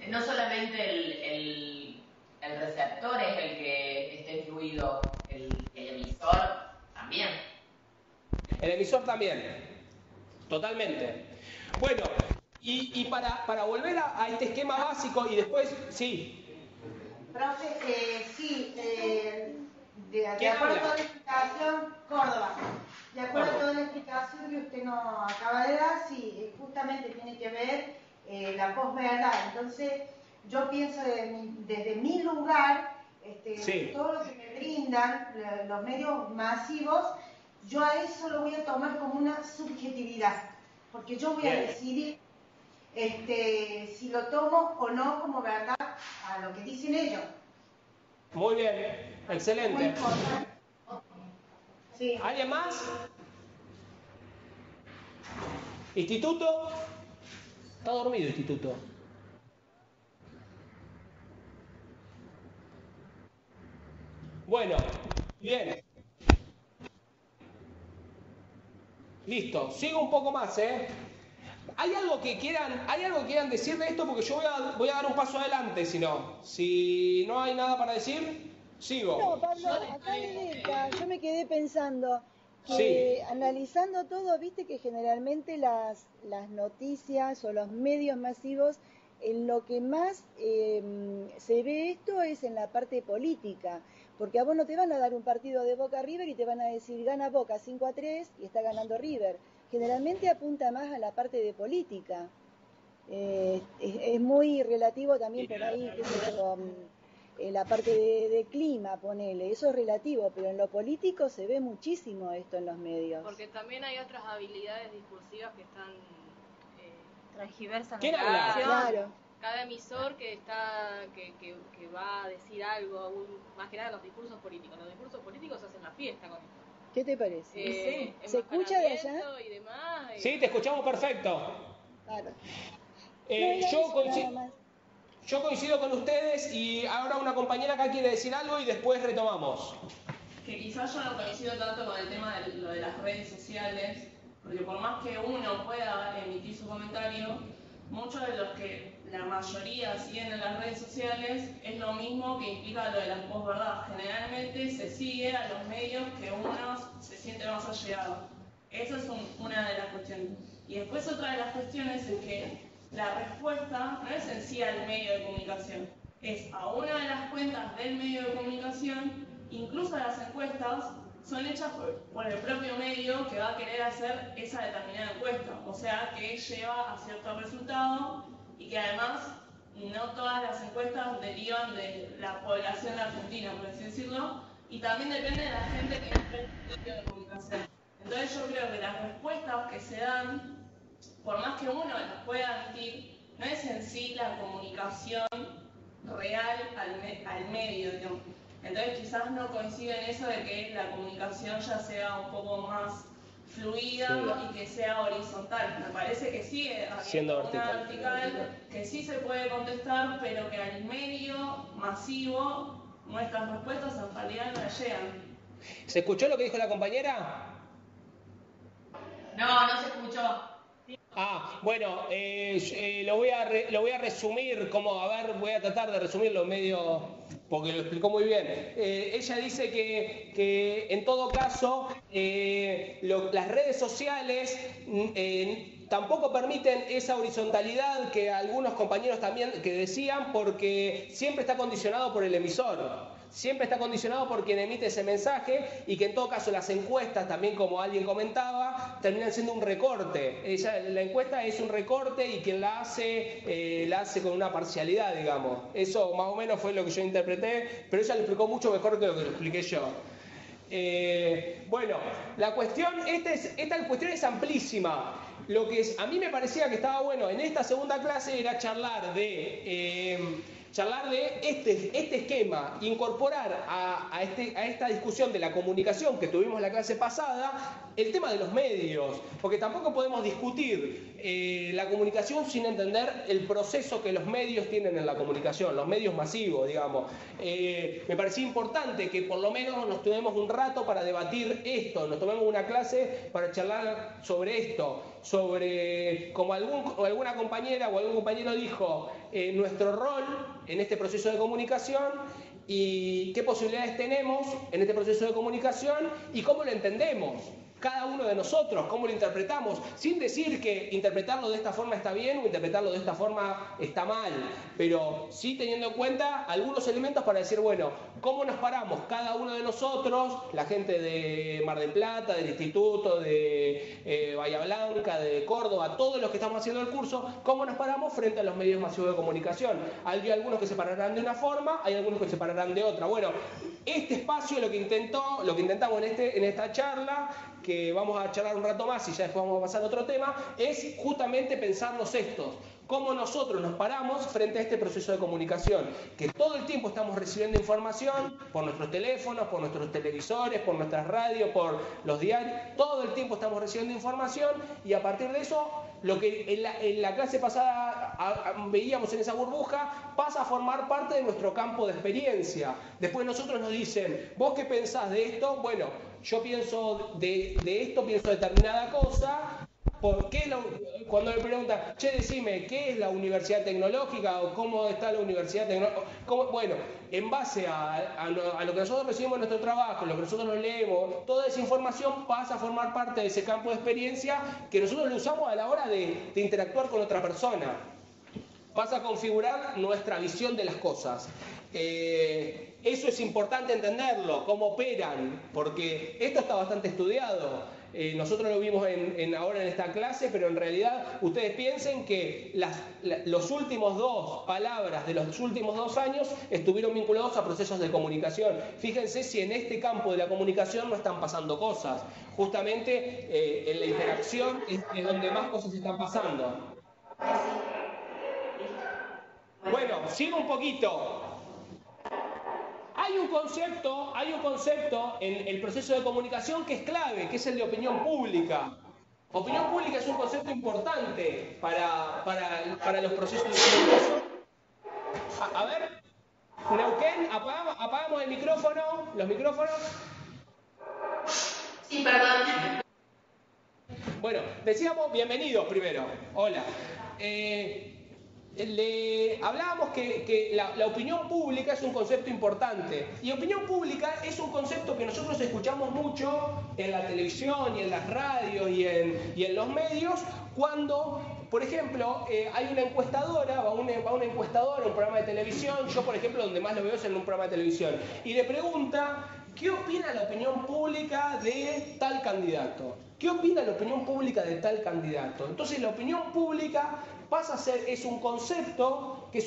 No solamente el receptor es el que está influido, el emisor también. El emisor también, totalmente. Bueno, y para volver a este esquema básico y después, sí. Profe, sí, de acuerdo a toda la explicación, Córdoba, de acuerdo a toda la explicación que usted nos acaba de dar, sí, justamente tiene que ver la posverdad. Entonces, yo pienso desde mi lugar, sí, todo lo que me brindan los medios masivos, yo a eso lo voy a tomar como una subjetividad, porque yo voy a decidir si lo tomo o no como verdad a lo que dicen ellos. Muy bien, excelente. Sí. ¿Alguien más? ¿Instituto? Está dormido, Instituto. Bueno, bien. Listo, sigo un poco más, ¿Hay algo que quieran decir de esto? Porque yo voy a dar un paso adelante, si no hay nada para decir, sigo. No, Pablo, acá yo me quedé pensando, que analizando todo, viste que generalmente las noticias o los medios masivos, en lo que más se ve esto es en la parte política, porque a vos no te van a dar un partido de Boca River y te van a decir gana Boca 5-3 y está ganando River. Generalmente apunta más a la parte de política. Es muy relativo también por ahí, qué sé yo, la parte de clima, ponele, eso es relativo, pero en lo político se ve muchísimo esto en los medios. Porque también hay otras habilidades discursivas que están transgiversan ¿Quién la habla? información. Claro. cada emisor que va a decir algo, más que nada los discursos políticos. Los discursos políticos hacen la fiesta con esto. ¿Qué te parece? ¿Se escucha de allá? Y demás, Sí, te escuchamos perfecto. Claro. Yo coincido con ustedes y ahora una compañera acá quiere decir algo y después retomamos. Que quizás yo no coincido tanto con el tema de lo de las redes sociales, porque por más que uno pueda emitir su comentario, muchos de los que la mayoría siguen en las redes sociales es lo mismo que implica lo de la posverdad. Generalmente se sigue a los medios que uno se siente más allegado. Esa es una de las cuestiones. Y después otra de las cuestiones es que la respuesta no es en sí al medio de comunicación, es a una de las cuentas del medio de comunicación. Incluso las encuestas son hechas por el propio medio que va a querer hacer esa determinada encuesta, o sea que lleva a cierto resultado y que además no todas las encuestas derivan de la población argentina, por así decirlo, y también depende de la gente que entra en el medio de comunicación. Entonces yo creo que las respuestas que se dan, por más que uno las pueda emitir, no es en sí la comunicación real al medio, digamos. Entonces quizás no coincide en eso de que la comunicación ya sea un poco más fluida y que sea horizontal. Me parece que sigue habiendo una vertical, que sí se puede contestar, pero que al medio masivo nuestras respuestas en realidad no llegan. ¿Se escuchó lo que dijo la compañera? No, no se escuchó. Bueno, lo voy a resumir, voy a tratar de resumirlo medio, porque lo explicó muy bien. Ella dice que en todo caso las redes sociales tampoco permiten esa horizontalidad que algunos compañeros también que decían, porque siempre está condicionado por el emisor. Siempre está condicionado por quien emite ese mensaje y que en todo caso las encuestas, también como alguien comentaba, terminan siendo un recorte. La encuesta es un recorte y quien la hace con una parcialidad, digamos. Eso más o menos fue lo que yo interpreté, pero ella lo explicó mucho mejor que lo que lo expliqué yo. Bueno, esta cuestión es amplísima. Lo que a mí me parecía que estaba bueno en esta segunda clase era charlar de este esquema, incorporar a esta discusión de la comunicación que tuvimos en la clase pasada, el tema de los medios, porque tampoco podemos discutir la comunicación sin entender el proceso que los medios tienen en la comunicación, los medios masivos, digamos. Me parecía importante que por lo menos nos tomemos un rato para debatir esto, nos tomemos una clase para charlar sobre esto, sobre, como alguna compañera o algún compañero dijo, nuestro rol en este proceso de comunicación y qué posibilidades tenemos en este proceso de comunicación y cómo lo entendemos. Cada uno de nosotros, cómo lo interpretamos, sin decir que interpretarlo de esta forma está bien o interpretarlo de esta forma está mal, pero sí teniendo en cuenta algunos elementos para decir, bueno, cómo nos paramos cada uno de nosotros, la gente de Mar del Plata, del Instituto, de Bahía Blanca, de Córdoba, todos los que estamos haciendo el curso, cómo nos paramos frente a los medios masivos de comunicación. Hay algunos que se pararán de una forma, hay algunos que se pararán de otra. Bueno, este espacio lo que intentamos en esta charla, que vamos a charlar un rato más y ya después vamos a pasar a otro tema, es justamente pensarnos estos. Cómo nosotros nos paramos frente a este proceso de comunicación, que todo el tiempo estamos recibiendo información por nuestros teléfonos, por nuestros televisores, por nuestras radios, por los diarios, todo el tiempo estamos recibiendo información y a partir de eso, lo que en la clase pasada veíamos en esa burbuja, pasa a formar parte de nuestro campo de experiencia. Después nosotros nos dicen, ¿vos qué pensás de esto? Bueno, yo pienso de esto, pienso determinada cosa, ¿por qué cuando le preguntan, che, decime, ¿qué es la universidad tecnológica o cómo está la universidad tecnológica? Bueno, en base a lo que nosotros recibimos en nuestro trabajo, lo que nosotros nos leemos, toda esa información pasa a formar parte de ese campo de experiencia que nosotros lo usamos a la hora de interactuar con otra persona. Pasa a configurar nuestra visión de las cosas. Eso es importante entenderlo, cómo operan, porque esto está bastante estudiado. Nosotros lo vimos ahora en esta clase, pero en realidad ustedes piensen que los últimos 2 palabras de los últimos 2 años estuvieron vinculados a procesos de comunicación. Fíjense si en este campo de la comunicación no están pasando cosas. Justamente en la interacción es donde más cosas están pasando. Bueno, sigo un poquito. Hay un concepto en el proceso de comunicación que es clave, que es el de opinión pública. Opinión pública es un concepto importante para los procesos de comunicación. A ver, Neuquén, apagamos el micrófono, los micrófonos. Sí, perdón. Bueno, decíamos bienvenidos primero. Hola. Hablábamos que la opinión pública es un concepto importante, y opinión pública es un concepto que nosotros escuchamos mucho en la televisión y en las radios y en los medios cuando, por ejemplo, hay una encuestadora, va una encuestadora a un programa de televisión. Yo, por ejemplo, donde más lo veo es en un programa de televisión, y le pregunta ¿qué opina la opinión pública de tal candidato? ¿Qué opina la opinión pública de tal candidato? Entonces la opinión pública pasa a ser, es un concepto que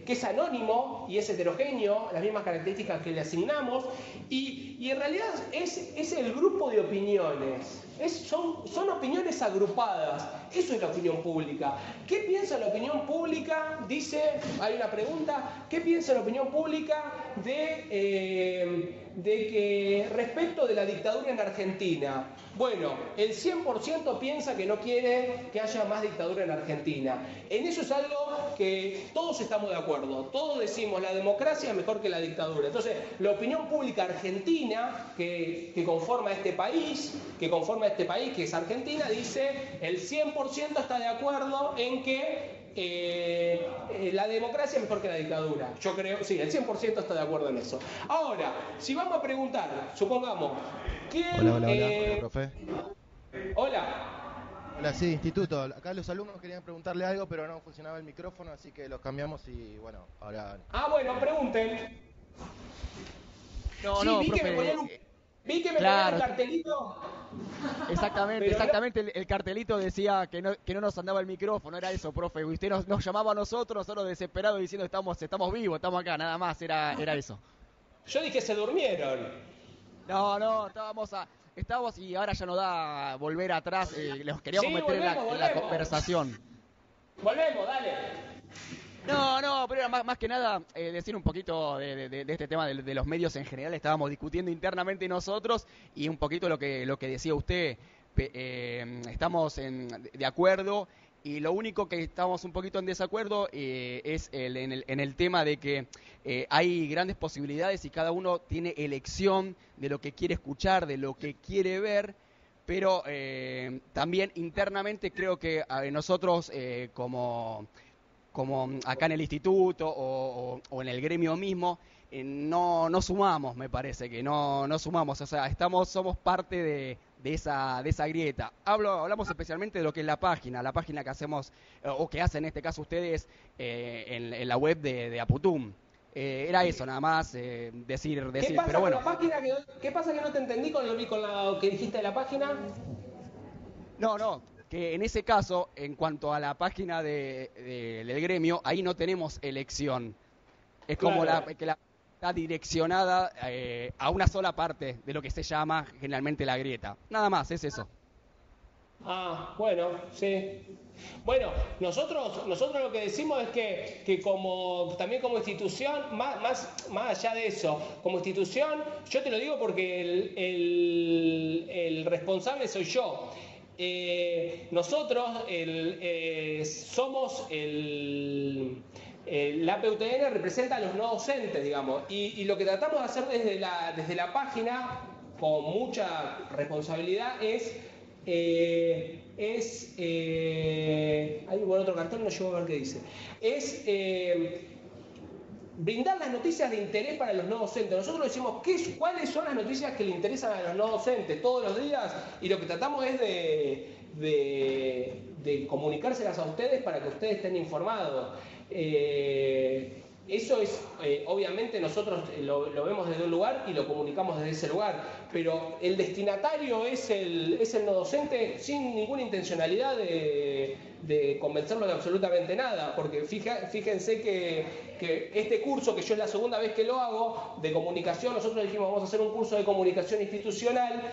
es anónimo y es heterogéneo, las mismas características que le asignamos, y en realidad es el grupo de opiniones, son opiniones agrupadas. Eso es la opinión pública. ¿Qué piensa la opinión pública? Dice, hay una pregunta, ¿qué piensa la opinión pública de que respecto de la dictadura en Argentina? Bueno, el 100% piensa que no quiere que haya más dictadura en Argentina. En eso es algo que todos estamos de acuerdo. Todos decimos la democracia es mejor que la dictadura. Entonces, la opinión pública argentina que conforma este país, que es Argentina, dice el 100% está de acuerdo en que la democracia es mejor que la dictadura. Yo creo, sí, el 100% está de acuerdo en eso. Ahora, si vamos a preguntar, supongamos, ¿quién... Hola, profe. Hola. Hola, sí, instituto. Acá los alumnos querían preguntarle algo, pero no funcionaba el micrófono, así que los cambiamos y bueno, ahora... bueno, pregunten. No, sí, no, vi profe. Vi que me Claro. ponían el cartelito. Exactamente. El cartelito decía que no nos andaba el micrófono, era eso, profe. Usted nos llamaba a nosotros desesperados diciendo estamos vivos, estamos acá, nada más, era eso. Yo dije se durmieron. No, estábamos y ahora ya no da volver atrás, los queríamos meter en la conversación. Volvemos, dale. No, pero era más que nada decir un poquito de este tema de los medios en general. Estábamos discutiendo internamente nosotros y un poquito lo que decía usted. Estamos de acuerdo, y lo único que estamos un poquito en desacuerdo es en el tema de que hay grandes posibilidades y cada uno tiene elección de lo que quiere escuchar, de lo que quiere ver, pero también internamente creo que nosotros como acá en el instituto o en el gremio mismo, no sumamos, me parece que no sumamos, o sea, somos parte de esa grieta. Hablamos especialmente de lo que es la página que hacemos, o que hacen en este caso ustedes en la web de Aputum. Era eso, nada más, decir, pero bueno. ¿Qué pasa que no te entendí con lo que dijiste de la página? No, que en ese caso, en cuanto a la página del gremio, ahí no tenemos elección. Es como que está direccionada a una sola parte de lo que se llama generalmente la grieta. Nada más, es eso. Bueno, sí. Bueno, nosotros lo que decimos es que también como institución, más allá de eso, como institución, yo te lo digo porque el responsable soy yo. Nosotros somos la PUTN representa a los no docentes, digamos, y lo que tratamos de hacer desde la página, con mucha responsabilidad, es hay otro cartón, no llego a ver qué dice, es brindar las noticias de interés para los no docentes. Nosotros decimos cuáles son las noticias que le interesan a los no docentes todos los días, y lo que tratamos es de comunicárselas a ustedes para que ustedes estén informados. Eso es, obviamente nosotros lo vemos desde un lugar y lo comunicamos desde ese lugar, pero el destinatario es el no docente sin ninguna intencionalidad de convencerlo de absolutamente nada, porque fíjense que este curso, que yo es la segunda vez que lo hago, de comunicación, nosotros dijimos vamos a hacer un curso de comunicación institucional,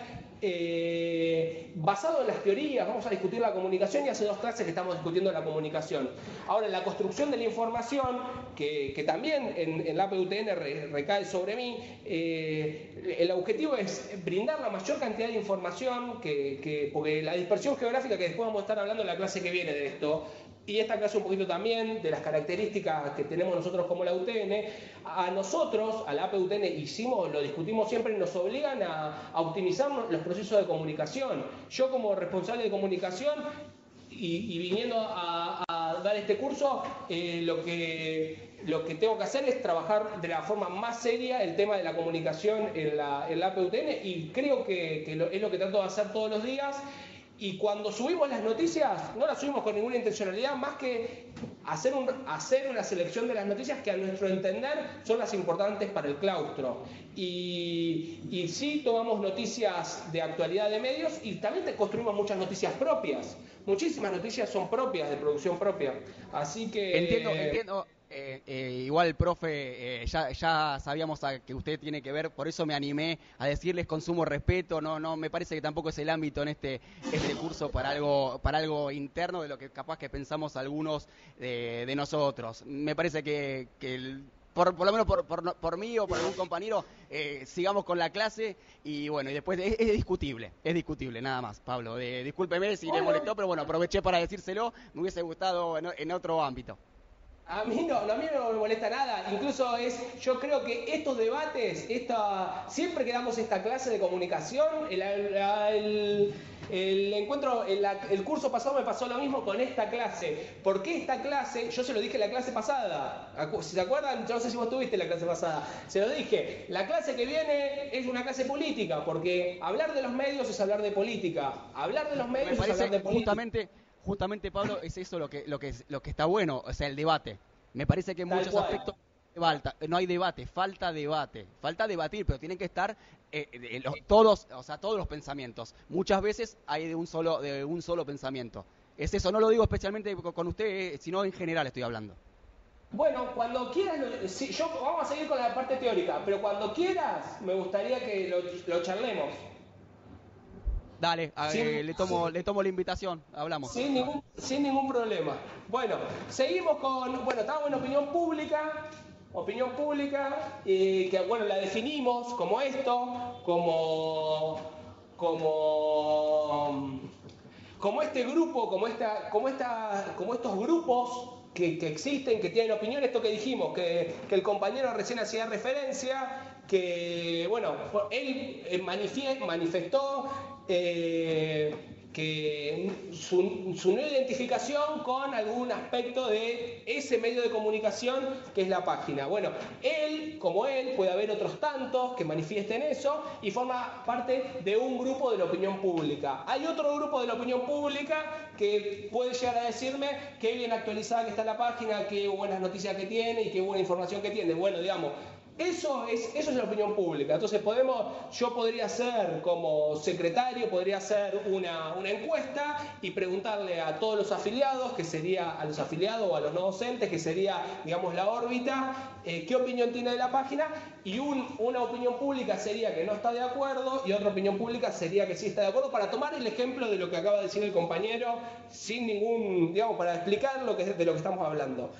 basado en las teorías, vamos a discutir la comunicación, y hace 2 clases que estamos discutiendo la comunicación. Ahora, la construcción de la información, que también en la APUTN recae sobre mí, el objetivo es brindar la mayor cantidad de información, porque la dispersión geográfica, que después vamos a estar hablando en la clase que viene de esto, y esta clase un poquito también de las características que tenemos nosotros como la UTN, a nosotros, a la APUTN, lo discutimos siempre, nos obligan a optimizar los procesos de comunicación. Yo como responsable de comunicación y viniendo a dar este curso, lo que tengo que hacer es trabajar de la forma más seria el tema de la comunicación en la APUTN, y creo que es lo que trato de hacer todos los días. Y cuando subimos las noticias, no las subimos con ninguna intencionalidad más que hacer una selección de las noticias que a nuestro entender son las importantes para el claustro. Y sí tomamos noticias de actualidad de medios, y también construimos muchas noticias propias. Muchísimas noticias son propias, de producción propia. Así que... Entiendo. Igual, profe, ya sabíamos que usted tiene que ver, por eso me animé a decirles con sumo respeto. No me parece que tampoco es el ámbito en este curso para algo interno de lo que capaz que pensamos algunos de nosotros. Me parece que por lo menos por mí o por algún compañero, sigamos con la clase, y bueno, y después es discutible, nada más. Pablo, discúlpeme si le molestó, pero bueno, aproveché para decírselo, me hubiese gustado en otro ámbito. A mí no me molesta nada, incluso yo creo que estos debates, siempre que damos esta clase de comunicación, el encuentro, el curso pasado me pasó lo mismo con esta clase. ¿Por qué esta clase? Yo se lo dije en la clase pasada, si se acuerdan, yo no sé si vos estuviste en la clase pasada, se lo dije, la clase que viene es una clase política, porque hablar de los medios es hablar de política, hablar de los medios es hablar de política. Justamente, Pablo, es eso lo que está bueno, o sea, el debate. Me parece que en muchos aspectos no hay debate, falta debatir, pero tienen que estar todos los pensamientos. Muchas veces hay de un solo pensamiento. Es eso, no lo digo especialmente con usted, sino en general estoy hablando. Bueno, cuando quieras, vamos a seguir con la parte teórica, pero cuando quieras, me gustaría que lo charlemos. Dale, le tomo la invitación, hablamos. Sin ningún problema. Bueno, seguimos estamos en opinión pública, que bueno, la definimos como esto, como este grupo, como estos grupos que existen, que tienen opinión, esto que dijimos, que el compañero recién hacía referencia, que bueno, él manifestó que su no identificación con algún aspecto de ese medio de comunicación que es la página. Bueno, puede haber otros tantos que manifiesten eso y forma parte de un grupo de la opinión pública. Hay otro grupo de la opinión pública que puede llegar a decirme qué bien actualizada que está la página, qué buenas noticias que tiene y qué buena información que tiene. Bueno, digamos, eso es la opinión pública. Entonces yo podría ser como secretario, podría hacer una encuesta y preguntarle a todos los afiliados, que sería a los afiliados o a los no docentes, que sería, digamos, la órbita, qué opinión tiene de la página, y una opinión pública sería que no está de acuerdo y otra opinión pública sería que sí está de acuerdo, para tomar el ejemplo de lo que acaba de decir el compañero, sin ningún, digamos, para explicar de lo que estamos hablando.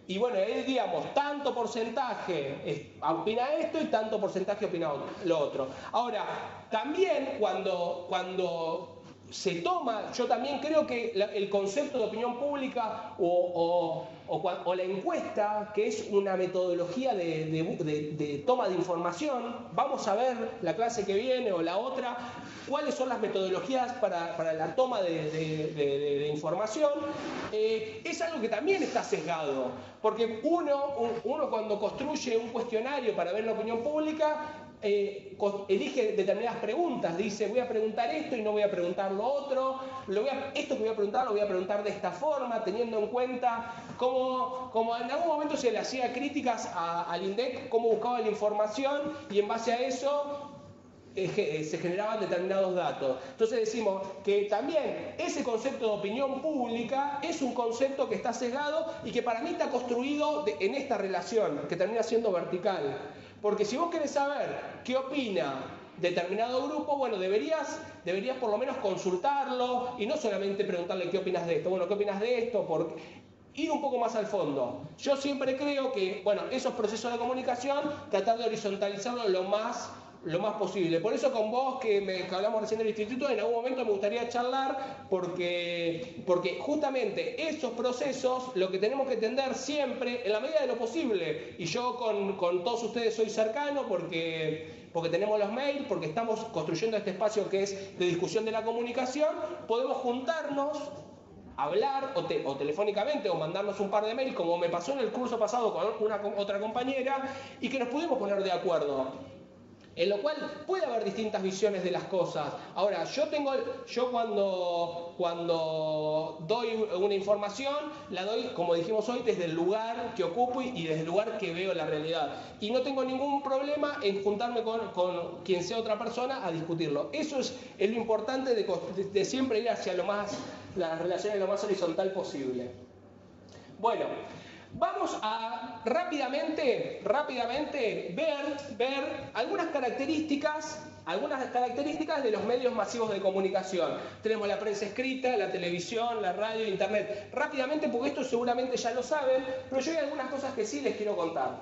Y bueno, digamos, tanto porcentaje opina esto y tanto porcentaje opina lo otro. Ahora, también cuando se toma, yo también creo que el concepto de opinión pública o la encuesta, que es una metodología de toma de información, vamos a ver la clase que viene o la otra, cuáles son las metodologías para la toma de información, es algo que también está sesgado, porque uno cuando construye un cuestionario para ver la opinión pública, elige determinadas preguntas, dice voy a preguntar esto y no voy a preguntar lo otro, esto que voy a preguntar lo voy a preguntar de esta forma, teniendo en cuenta como en algún momento se le hacía críticas al INDEC, cómo buscaba la información y en base a eso se generaban determinados datos. Entonces decimos que también ese concepto de opinión pública es un concepto que está sesgado y que para mí está construido en esta relación, que termina siendo vertical. Porque si vos querés saber qué opina determinado grupo, bueno, deberías por lo menos consultarlo y no solamente preguntarle qué opinas de esto. Bueno, ¿qué opinas de esto? Ir un poco más al fondo. Yo siempre creo que, bueno, esos procesos de comunicación, tratar de horizontalizarlo lo más posible. Por eso con vos, que hablamos recién del instituto, en algún momento me gustaría charlar, porque justamente esos procesos lo que tenemos que entender siempre, en la medida de lo posible, y yo con todos ustedes soy cercano porque tenemos los mails, porque estamos construyendo este espacio que es de discusión de la comunicación, podemos juntarnos, hablar o telefónicamente o mandarnos un par de mails, como me pasó en el curso pasado con otra compañera, y que nos pudimos poner de acuerdo. En lo cual puede haber distintas visiones de las cosas. Ahora, yo cuando doy una información, la doy, como dijimos hoy, desde el lugar que ocupo y desde el lugar que veo la realidad. Y no tengo ningún problema en juntarme con quien sea otra persona a discutirlo. Eso es lo importante de siempre ir hacia las relaciones lo más horizontal posible. Bueno. Vamos a rápidamente ver algunas características de los medios masivos de comunicación. Tenemos la prensa escrita, la televisión, la radio, internet. Rápidamente, porque esto seguramente ya lo saben, pero yo hay algunas cosas que sí les quiero contar.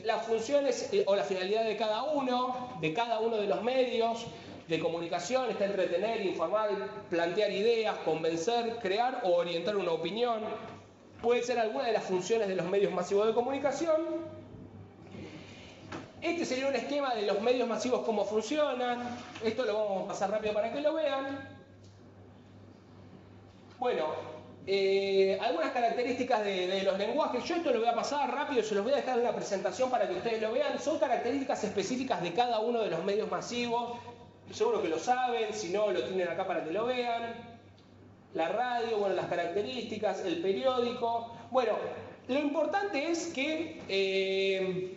Las funciones o la finalidad de cada uno de los medios de comunicación está entretener, informar, plantear ideas, convencer, crear o orientar una opinión. Puede ser alguna de las funciones de los medios masivos de comunicación. Este sería un esquema de los medios masivos, cómo funcionan. Esto lo vamos a pasar rápido para que lo vean. Bueno, algunas características de los lenguajes. Yo esto lo voy a pasar rápido, se los voy a dejar en la presentación para que ustedes lo vean. Son características específicas de cada uno de los medios masivos. Seguro que lo saben, si no, lo tienen acá para que lo vean. La radio, bueno, las características, el periódico. Bueno, lo importante es que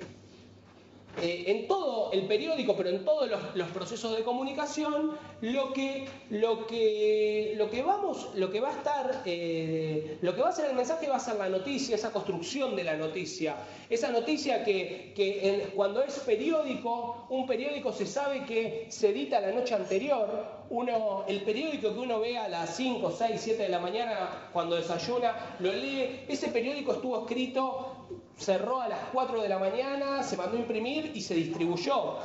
en todo el periódico, pero en todos los procesos de comunicación, lo que va a ser el mensaje va a ser la noticia, esa construcción de la noticia. Esa noticia que cuando es periódico, un periódico se sabe que se edita la noche anterior. El periódico que uno ve a las 5, 6, 7 de la mañana cuando desayuna, lo lee. Ese periódico estuvo escrito, cerró a las 4 de la mañana, se mandó a imprimir y se distribuyó.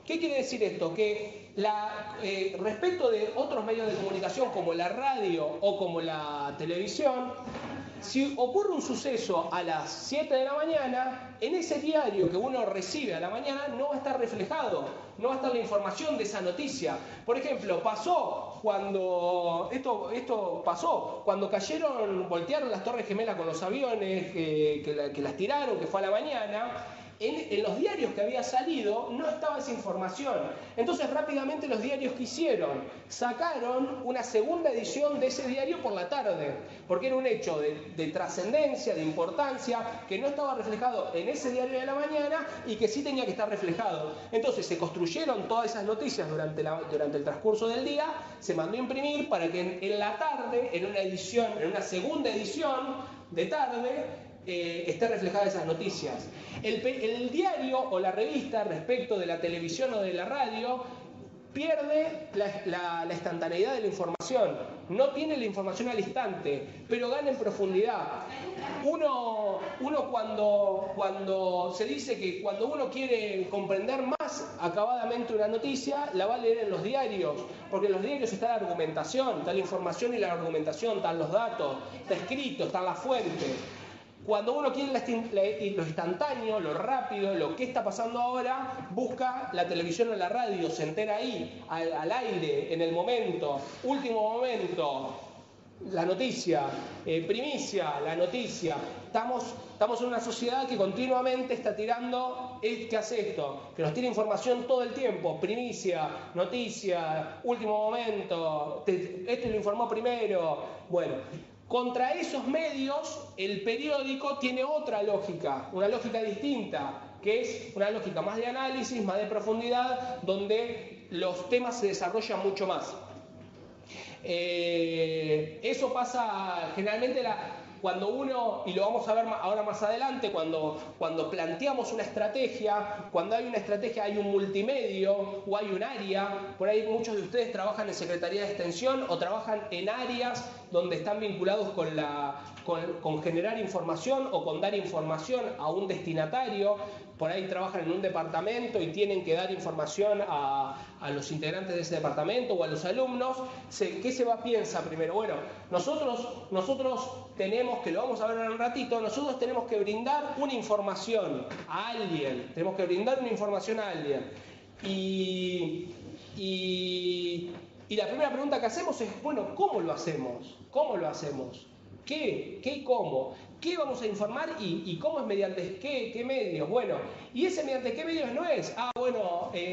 ¿Qué quiere decir esto? Que respecto de otros medios de comunicación como la radio o como la televisión, si ocurre un suceso a las 7 de la mañana, en ese diario que uno recibe a la mañana no va a estar reflejado, no va a estar la información de esa noticia. Por ejemplo, esto pasó cuando voltearon las Torres Gemelas con los aviones que las tiraron, que fue a la mañana. En los diarios que había salido no estaba esa información. Entonces rápidamente los diarios que hicieron, sacaron una segunda edición de ese diario por la tarde, porque era un hecho de trascendencia, de importancia, que no estaba reflejado en ese diario de la mañana y que sí tenía que estar reflejado. Entonces se construyeron todas esas noticias durante el transcurso del día, se mandó a imprimir para que en la tarde, en una segunda edición de tarde, esté reflejada esas noticias. El diario o la revista, respecto de la televisión o de la radio, pierde la instantaneidad de la información, no tiene la información al instante, pero gana en profundidad. Uno cuando se dice que cuando uno quiere comprender más acabadamente una noticia, la va a leer en los diarios, porque en los diarios está la argumentación, está la información y la argumentación, están los datos, está escrito, están las fuentes. Cuando uno quiere lo instantáneo, lo rápido, lo que está pasando ahora, busca la televisión o la radio, se entera ahí, al aire, en el momento, último momento, la noticia, primicia, la noticia. Estamos en una sociedad que continuamente está tirando, ¿qué hace esto? Que nos tira información todo el tiempo, primicia, noticia, último momento, este lo informó primero, bueno. Contra esos medios, el periódico tiene otra lógica, una lógica distinta, que es una lógica más de análisis, más de profundidad, donde los temas se desarrollan mucho más. Eso pasa generalmente cuando uno, y lo vamos a ver ahora más adelante, cuando planteamos una estrategia, cuando hay una estrategia hay un multimedio o hay un área, por ahí muchos de ustedes trabajan en Secretaría de Extensión o trabajan en áreas donde están vinculados con generar información o con dar información a un destinatario, por ahí trabajan en un departamento y tienen que dar información a los integrantes de ese departamento o a los alumnos. ¿Qué se piensa primero? Bueno, nosotros tenemos, que lo vamos a ver en un ratito, nosotros tenemos que brindar una información a alguien, y la primera pregunta que hacemos es, bueno, ¿cómo lo hacemos? ¿Qué y cómo? ¿Qué vamos a informar y cómo es mediante qué medios? Bueno, y ese mediante qué medios no es,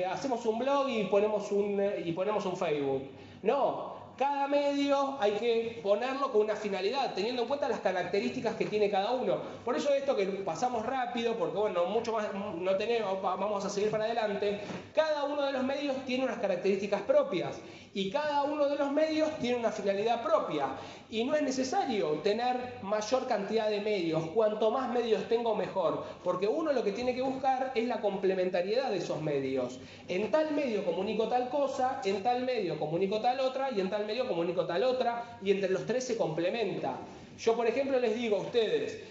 hacemos un blog y ponemos un Facebook. No, cada medio hay que ponerlo con una finalidad, teniendo en cuenta las características que tiene cada uno. Por eso esto que pasamos rápido, porque bueno, mucho más no tenemos, vamos a seguir para adelante. Cada uno de los medios tiene unas características propias y cada uno de los medios tiene una finalidad propia. Y no es necesario tener mayor cantidad de medios, cuanto más medios tengo mejor, porque uno lo que tiene que buscar es la complementariedad de esos medios. En tal medio comunico tal cosa, en tal medio comunico tal otra y en tal medio comunico tal otra, y entre los tres se complementa. Yo, por ejemplo, les digo a ustedes,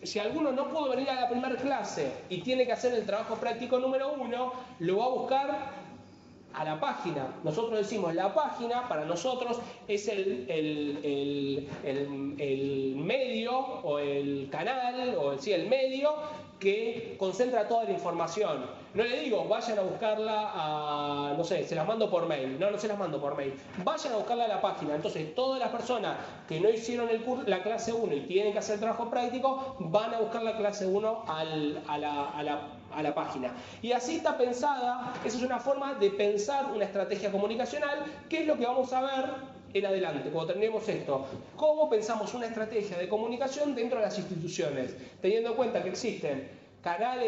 si alguno no pudo venir a la primera clase y tiene que hacer el trabajo práctico número 1, lo va a buscar a la página. Nosotros decimos la página, para nosotros es el medio o el canal, o el medio que concentra toda la información. No le digo, vayan a buscarla se las mando por mail. No se las mando por mail. Vayan a buscarla a la página. Entonces, todas las personas que no hicieron la clase 1 y tienen que hacer el trabajo práctico, van a buscar la clase 1 a la página. Y así está pensada, esa es una forma de pensar una estrategia comunicacional, que es lo que vamos a ver en adelante, cuando terminemos esto. ¿Cómo pensamos una estrategia de comunicación dentro de las instituciones? Teniendo en cuenta que existen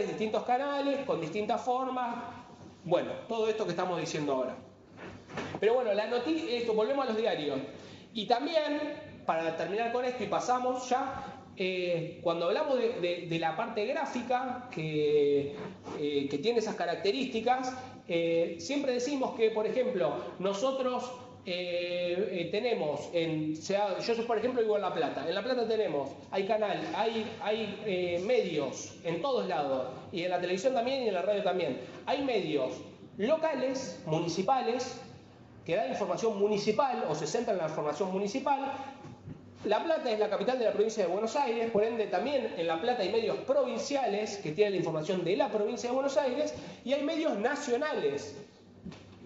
distintos canales, con distintas formas, bueno, todo esto que estamos diciendo ahora. Pero bueno, volvemos a los diarios. Y también, para terminar con esto y pasamos ya, cuando hablamos de la parte gráfica que tiene esas características, siempre decimos que, por ejemplo, nosotros tenemos, yo por ejemplo vivo en La Plata. En La Plata hay medios en todos lados, y en la televisión también y en la radio también. Hay medios locales, municipales, que dan información municipal o se centran en la información municipal. La Plata es la capital de la provincia de Buenos Aires, por ende también en La Plata hay medios provinciales que tienen la información de la provincia de Buenos Aires, y hay medios nacionales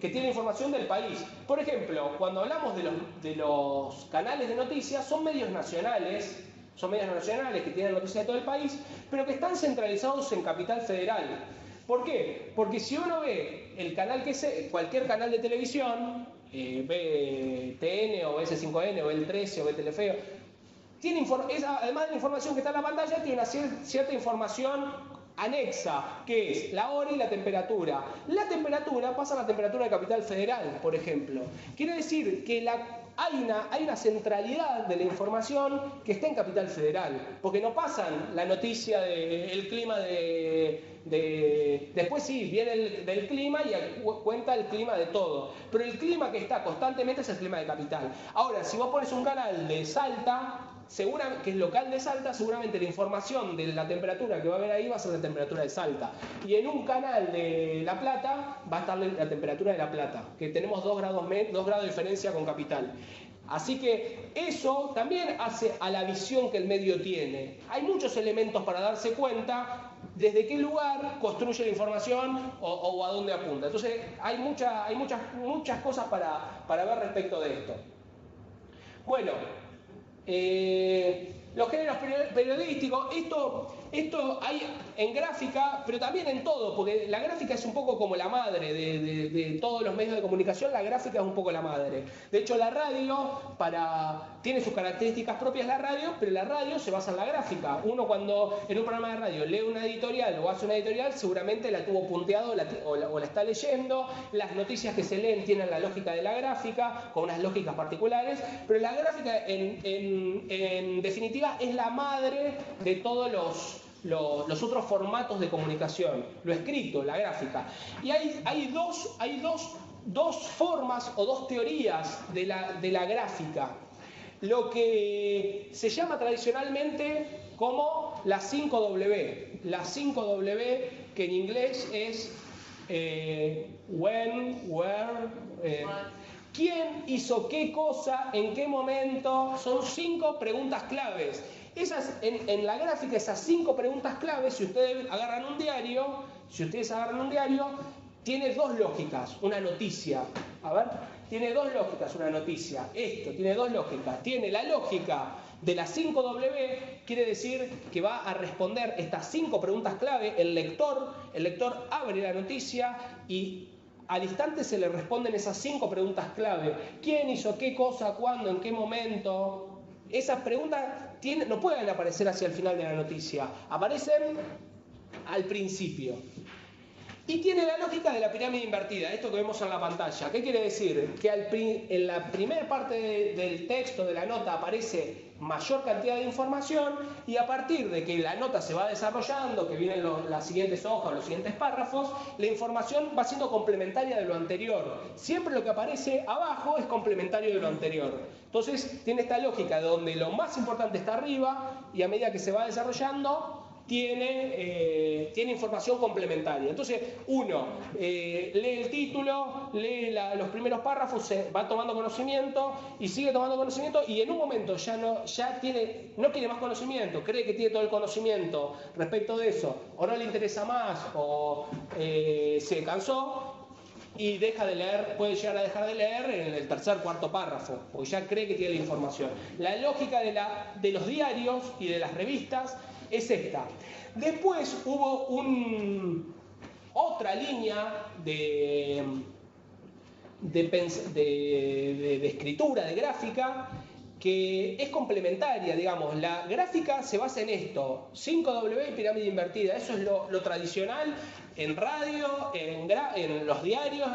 que tienen información del país. Por ejemplo, cuando hablamos de los canales de noticias, son medios nacionales que tienen noticias de todo el país, pero que están centralizados en Capital Federal. ¿Por qué? Porque si uno ve el canal cualquier canal de televisión, ve TN o S5N o ve el 13 o ve Telefeo, además de la información que está en la pantalla, tiene una cierta información anexa, que es la hora y la temperatura. La temperatura pasa a la temperatura de Capital Federal, por ejemplo. Quiere decir que hay una centralidad de la información que está en Capital Federal, porque no pasan la noticia del clima de Después sí, viene del clima y cuenta el clima de todo. Pero el clima que está constantemente es el clima de Capital. Ahora, si vos pones un canal de Salta, que es local de Salta, seguramente la información de la temperatura que va a haber ahí va a ser la temperatura de Salta. Y en un canal de La Plata va a estar la temperatura de La Plata, que tenemos 2 grados de diferencia con Capital. Así que eso también hace a la visión que el medio tiene. Hay muchos elementos para darse cuenta desde qué lugar construye la información o a dónde apunta. Entonces hay muchas cosas para ver respecto de esto. Bueno, los géneros periodísticos, esto hay en gráfica, pero también en todo, porque la gráfica es un poco como la madre de todos los medios de comunicación. La gráfica es un poco la madre. De hecho, la radio tiene sus características propias, la radio, pero la radio se basa en la gráfica. Uno cuando en un programa de radio lee una editorial o hace una editorial, seguramente la tuvo punteado o la está leyendo. Las noticias que se leen tienen la lógica de la gráfica, con unas lógicas particulares, pero la gráfica en definitiva es la madre de todos los otros formatos de comunicación, lo escrito, la gráfica. Y hay dos formas o dos teorías de la gráfica. Lo que se llama tradicionalmente como la 5W. La 5W, que en inglés es when, where, quién hizo qué cosa, en qué momento. Son 5 preguntas claves. En la gráfica, esas 5 preguntas claves, si ustedes agarran un diario, tiene 2 lógicas, una noticia. A ver, tiene 2 lógicas una noticia. Esto tiene 2 lógicas. Tiene la lógica de la 5W, quiere decir que va a responder estas 5 preguntas clave. El lector abre la noticia y al instante se le responden esas 5 preguntas clave. ¿Quién hizo qué cosa, cuándo, en qué momento? Esas preguntas no pueden aparecer hacia el final de la noticia, aparecen al principio. Y tiene la lógica de la pirámide invertida, esto que vemos en la pantalla. ¿Qué quiere decir? Que en la primera parte del texto de la nota aparece mayor cantidad de información, y a partir de que la nota se va desarrollando, que vienen las siguientes hojas, los siguientes párrafos, la información va siendo complementaria de lo anterior. Siempre lo que aparece abajo es complementario de lo anterior. Entonces tiene esta lógica donde lo más importante está arriba y a medida que se va desarrollando tiene información complementaria. Entonces uno lee el título, lee los primeros párrafos, se va tomando conocimiento y sigue tomando conocimiento, y en un momento no quiere más conocimiento, cree que tiene todo el conocimiento respecto de eso, o no le interesa más, o se cansó y deja de leer, puede llegar a dejar de leer en el tercer, cuarto párrafo, porque ya cree que tiene la información. La lógica de los diarios y de las revistas es esta. Después hubo otra línea de escritura, de gráfica, que es complementaria, digamos. La gráfica se basa en esto, 5W y pirámide invertida. Eso es lo tradicional en radio, en los diarios.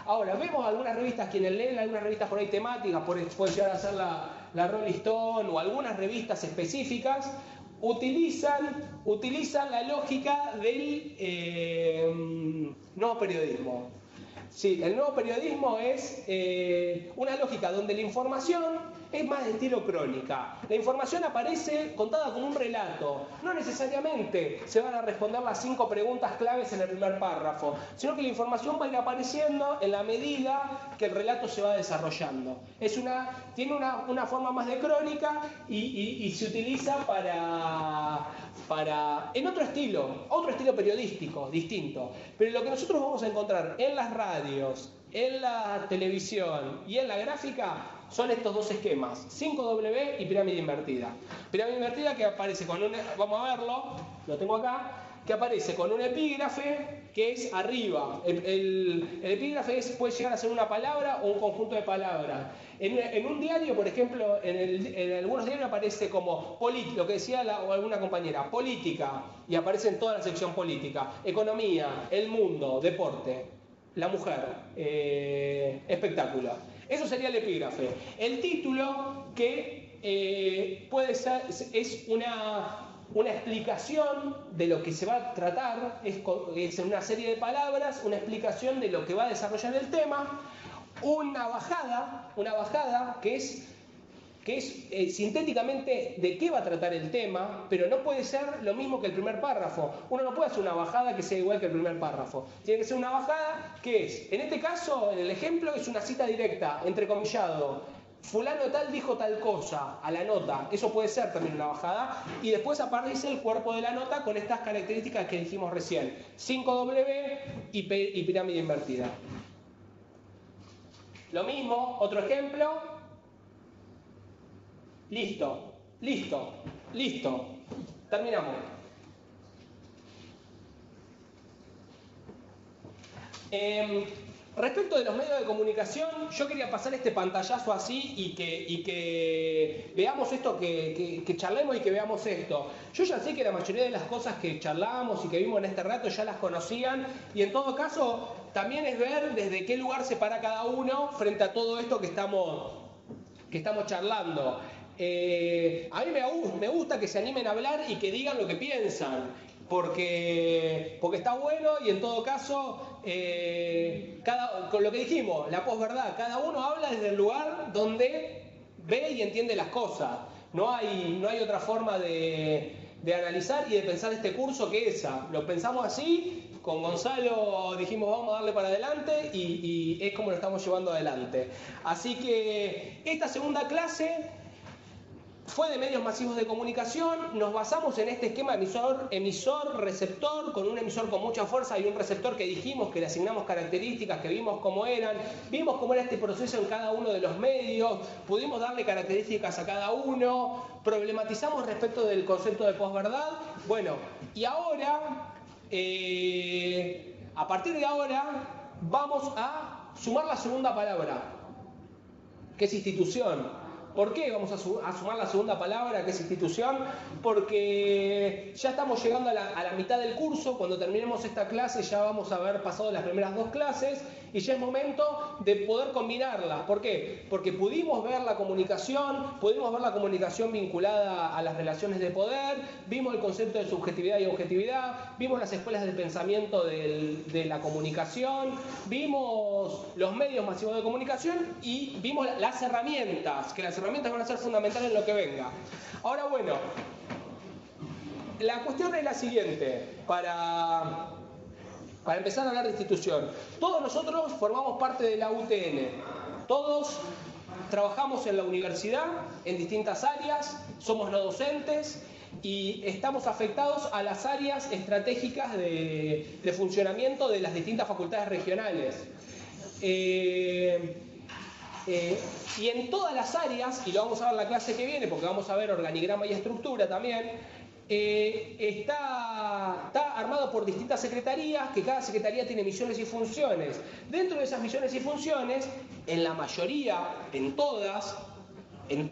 Ahora, vemos algunas revistas, quienes leen algunas revistas por ahí temáticas, puede llegar a ser la Rolling Stone o algunas revistas específicas, utilizan la lógica del nuevo periodismo. Sí, el nuevo periodismo es una lógica donde la información es más de estilo crónica. La información aparece contada como un relato. No necesariamente se van a responder las 5 preguntas claves en el primer párrafo, sino que la información va a ir apareciendo en la medida que el relato se va desarrollando. Tiene una forma más de crónica y se utiliza en otro estilo periodístico, distinto. Pero lo que nosotros vamos a encontrar en las radios, en la televisión y en la gráfica son estos 2 esquemas, 5W y pirámide invertida. Pirámide invertida que aparece con vamos a verlo, lo tengo acá, que aparece con un epígrafe que es arriba. El epígrafe puede llegar a ser una palabra o un conjunto de palabras. En un diario, por ejemplo, en algunos diarios aparece como lo que decía alguna compañera, política, y aparece en toda la sección política, economía, el mundo, deporte, la mujer, espectáculo. Eso sería el epígrafe. El título, que puede ser, es una explicación de lo que se va a tratar, es en una serie de palabras, una explicación de lo que va a desarrollar el tema, una bajada que es sintéticamente de qué va a tratar el tema, pero no puede ser lo mismo que el primer párrafo. Uno no puede hacer una bajada que sea igual que el primer párrafo. Tiene que ser una bajada que es, en este caso, en el ejemplo, es una cita directa, entrecomillado. Fulano tal dijo tal cosa a la nota. Eso puede ser también una bajada. Y después aparece el cuerpo de la nota con estas características que dijimos recién. 5W y pirámide invertida. Lo mismo, otro ejemplo. Listo. Terminamos. Respecto de los medios de comunicación, yo quería pasar este pantallazo así y que veamos esto, que charlemos y que veamos esto. Yo ya sé que la mayoría de las cosas que charlamos y que vimos en este rato ya las conocían, y en todo caso también es ver desde qué lugar se para cada uno frente a todo esto que estamos charlando. A mí me gusta que se animen a hablar y que digan lo que piensan, porque está bueno, y en todo caso, con lo que dijimos, la posverdad, cada uno habla desde el lugar donde ve y entiende las cosas. No hay otra forma de analizar y de pensar este curso que esa. Lo pensamos así, con Gonzalo dijimos vamos a darle para adelante y es como lo estamos llevando adelante. Así que esta segunda clase fue de medios masivos de comunicación. Nos basamos en este esquema emisor-receptor, con un emisor con mucha fuerza y un receptor que dijimos que le asignamos características, que vimos cómo era este proceso en cada uno de los medios, pudimos darle características a cada uno, problematizamos respecto del concepto de posverdad. Bueno, y ahora, a partir de ahora, vamos a sumar la segunda palabra, que es institución. ¿Por qué vamos a sumar la segunda palabra, que es institución? Porque ya estamos llegando a la mitad del curso. Cuando terminemos esta clase ya vamos a haber pasado las primeras 2 clases y ya es momento de poder combinarlas. ¿Por qué? Porque pudimos ver la comunicación vinculada a las relaciones de poder, vimos el concepto de subjetividad y objetividad, vimos las escuelas de pensamiento de la comunicación, vimos los medios masivos de comunicación y vimos las herramientas, que las herramientas van a ser fundamentales en lo que venga. Ahora, bueno, la cuestión es la siguiente, para empezar a hablar de institución. Todos nosotros formamos parte de la UTN, todos trabajamos en la universidad, en distintas áreas, somos no docentes y estamos afectados a las áreas estratégicas de funcionamiento de las distintas facultades regionales. Y en todas las áreas, y lo vamos a ver en la clase que viene, porque vamos a ver organigrama y estructura también, está armado por distintas secretarías, que cada secretaría tiene misiones y funciones. Dentro de esas misiones y funciones, en la mayoría, en todas, en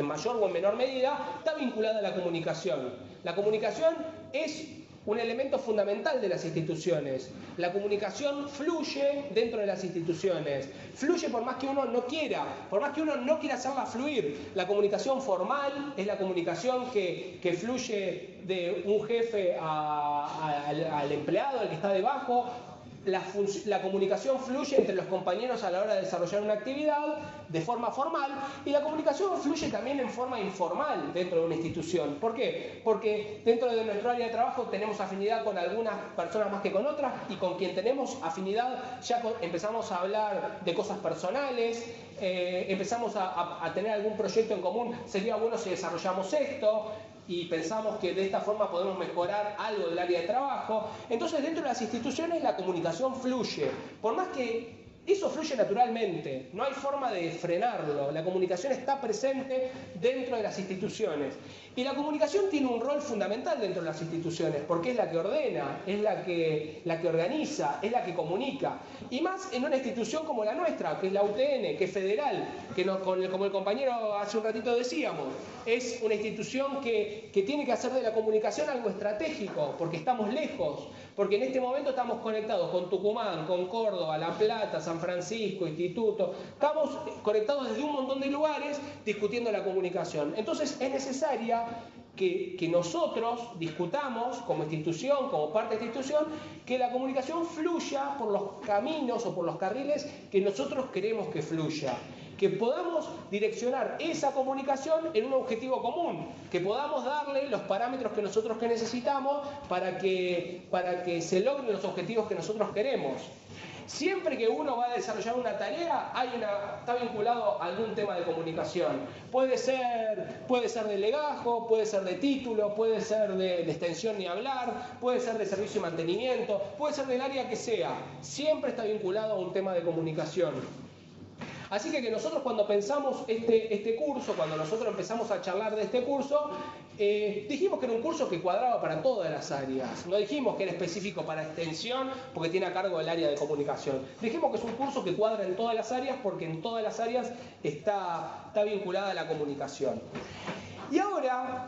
mayor o en menor medida, está vinculada a la comunicación. La comunicación es un elemento fundamental de las instituciones. La comunicación fluye dentro de las instituciones. Fluye por más que uno no quiera hacerla fluir. La comunicación formal es la comunicación que fluye de un jefe al empleado, al que está debajo. La comunicación fluye entre los compañeros a la hora de desarrollar una actividad de forma formal, y la comunicación fluye también en forma informal dentro de una institución. ¿Por qué? Porque dentro de nuestro área de trabajo tenemos afinidad con algunas personas más que con otras, y con quien tenemos afinidad ya empezamos a hablar de cosas personales, empezamos a tener algún proyecto en común. Sería bueno si desarrollamos esto, y pensamos que de esta forma podemos mejorar algo del área de trabajo. Entonces, dentro de las instituciones la comunicación fluye. Por más que eso fluye naturalmente, no hay forma de frenarlo. La comunicación está presente dentro de las instituciones. Y la comunicación tiene un rol fundamental dentro de las instituciones, porque es la que ordena, es la que organiza, es la que comunica. Y más en una institución como la nuestra, que es la UTN, que es federal, que como el compañero hace un ratito decíamos, es una institución que tiene que hacer de la comunicación algo estratégico, porque estamos lejos, porque en este momento estamos conectados con Tucumán, con Córdoba, La Plata, San Francisco, Instituto, estamos conectados desde un montón de lugares discutiendo la comunicación. Entonces es necesaria que nosotros discutamos como institución, como parte de esta institución, que la comunicación fluya por los caminos o por los carriles que nosotros queremos que fluya. Que podamos direccionar esa comunicación en un objetivo común, que podamos darle los parámetros que nosotros necesitamos para que se logren los objetivos que nosotros queremos. Siempre que uno va a desarrollar una tarea, está vinculado a algún tema de comunicación. Puede ser de legajo, puede ser de título, puede ser de extensión ni hablar, puede ser de servicio y mantenimiento, puede ser del área que sea. Siempre está vinculado a un tema de comunicación. Así que nosotros cuando pensamos este curso, cuando nosotros empezamos a charlar de este curso, dijimos que era un curso que cuadraba para todas las áreas. No dijimos que era específico para extensión porque tiene a cargo el área de comunicación. Dijimos que es un curso que cuadra en todas las áreas porque en todas las áreas está vinculada a la comunicación. Y ahora,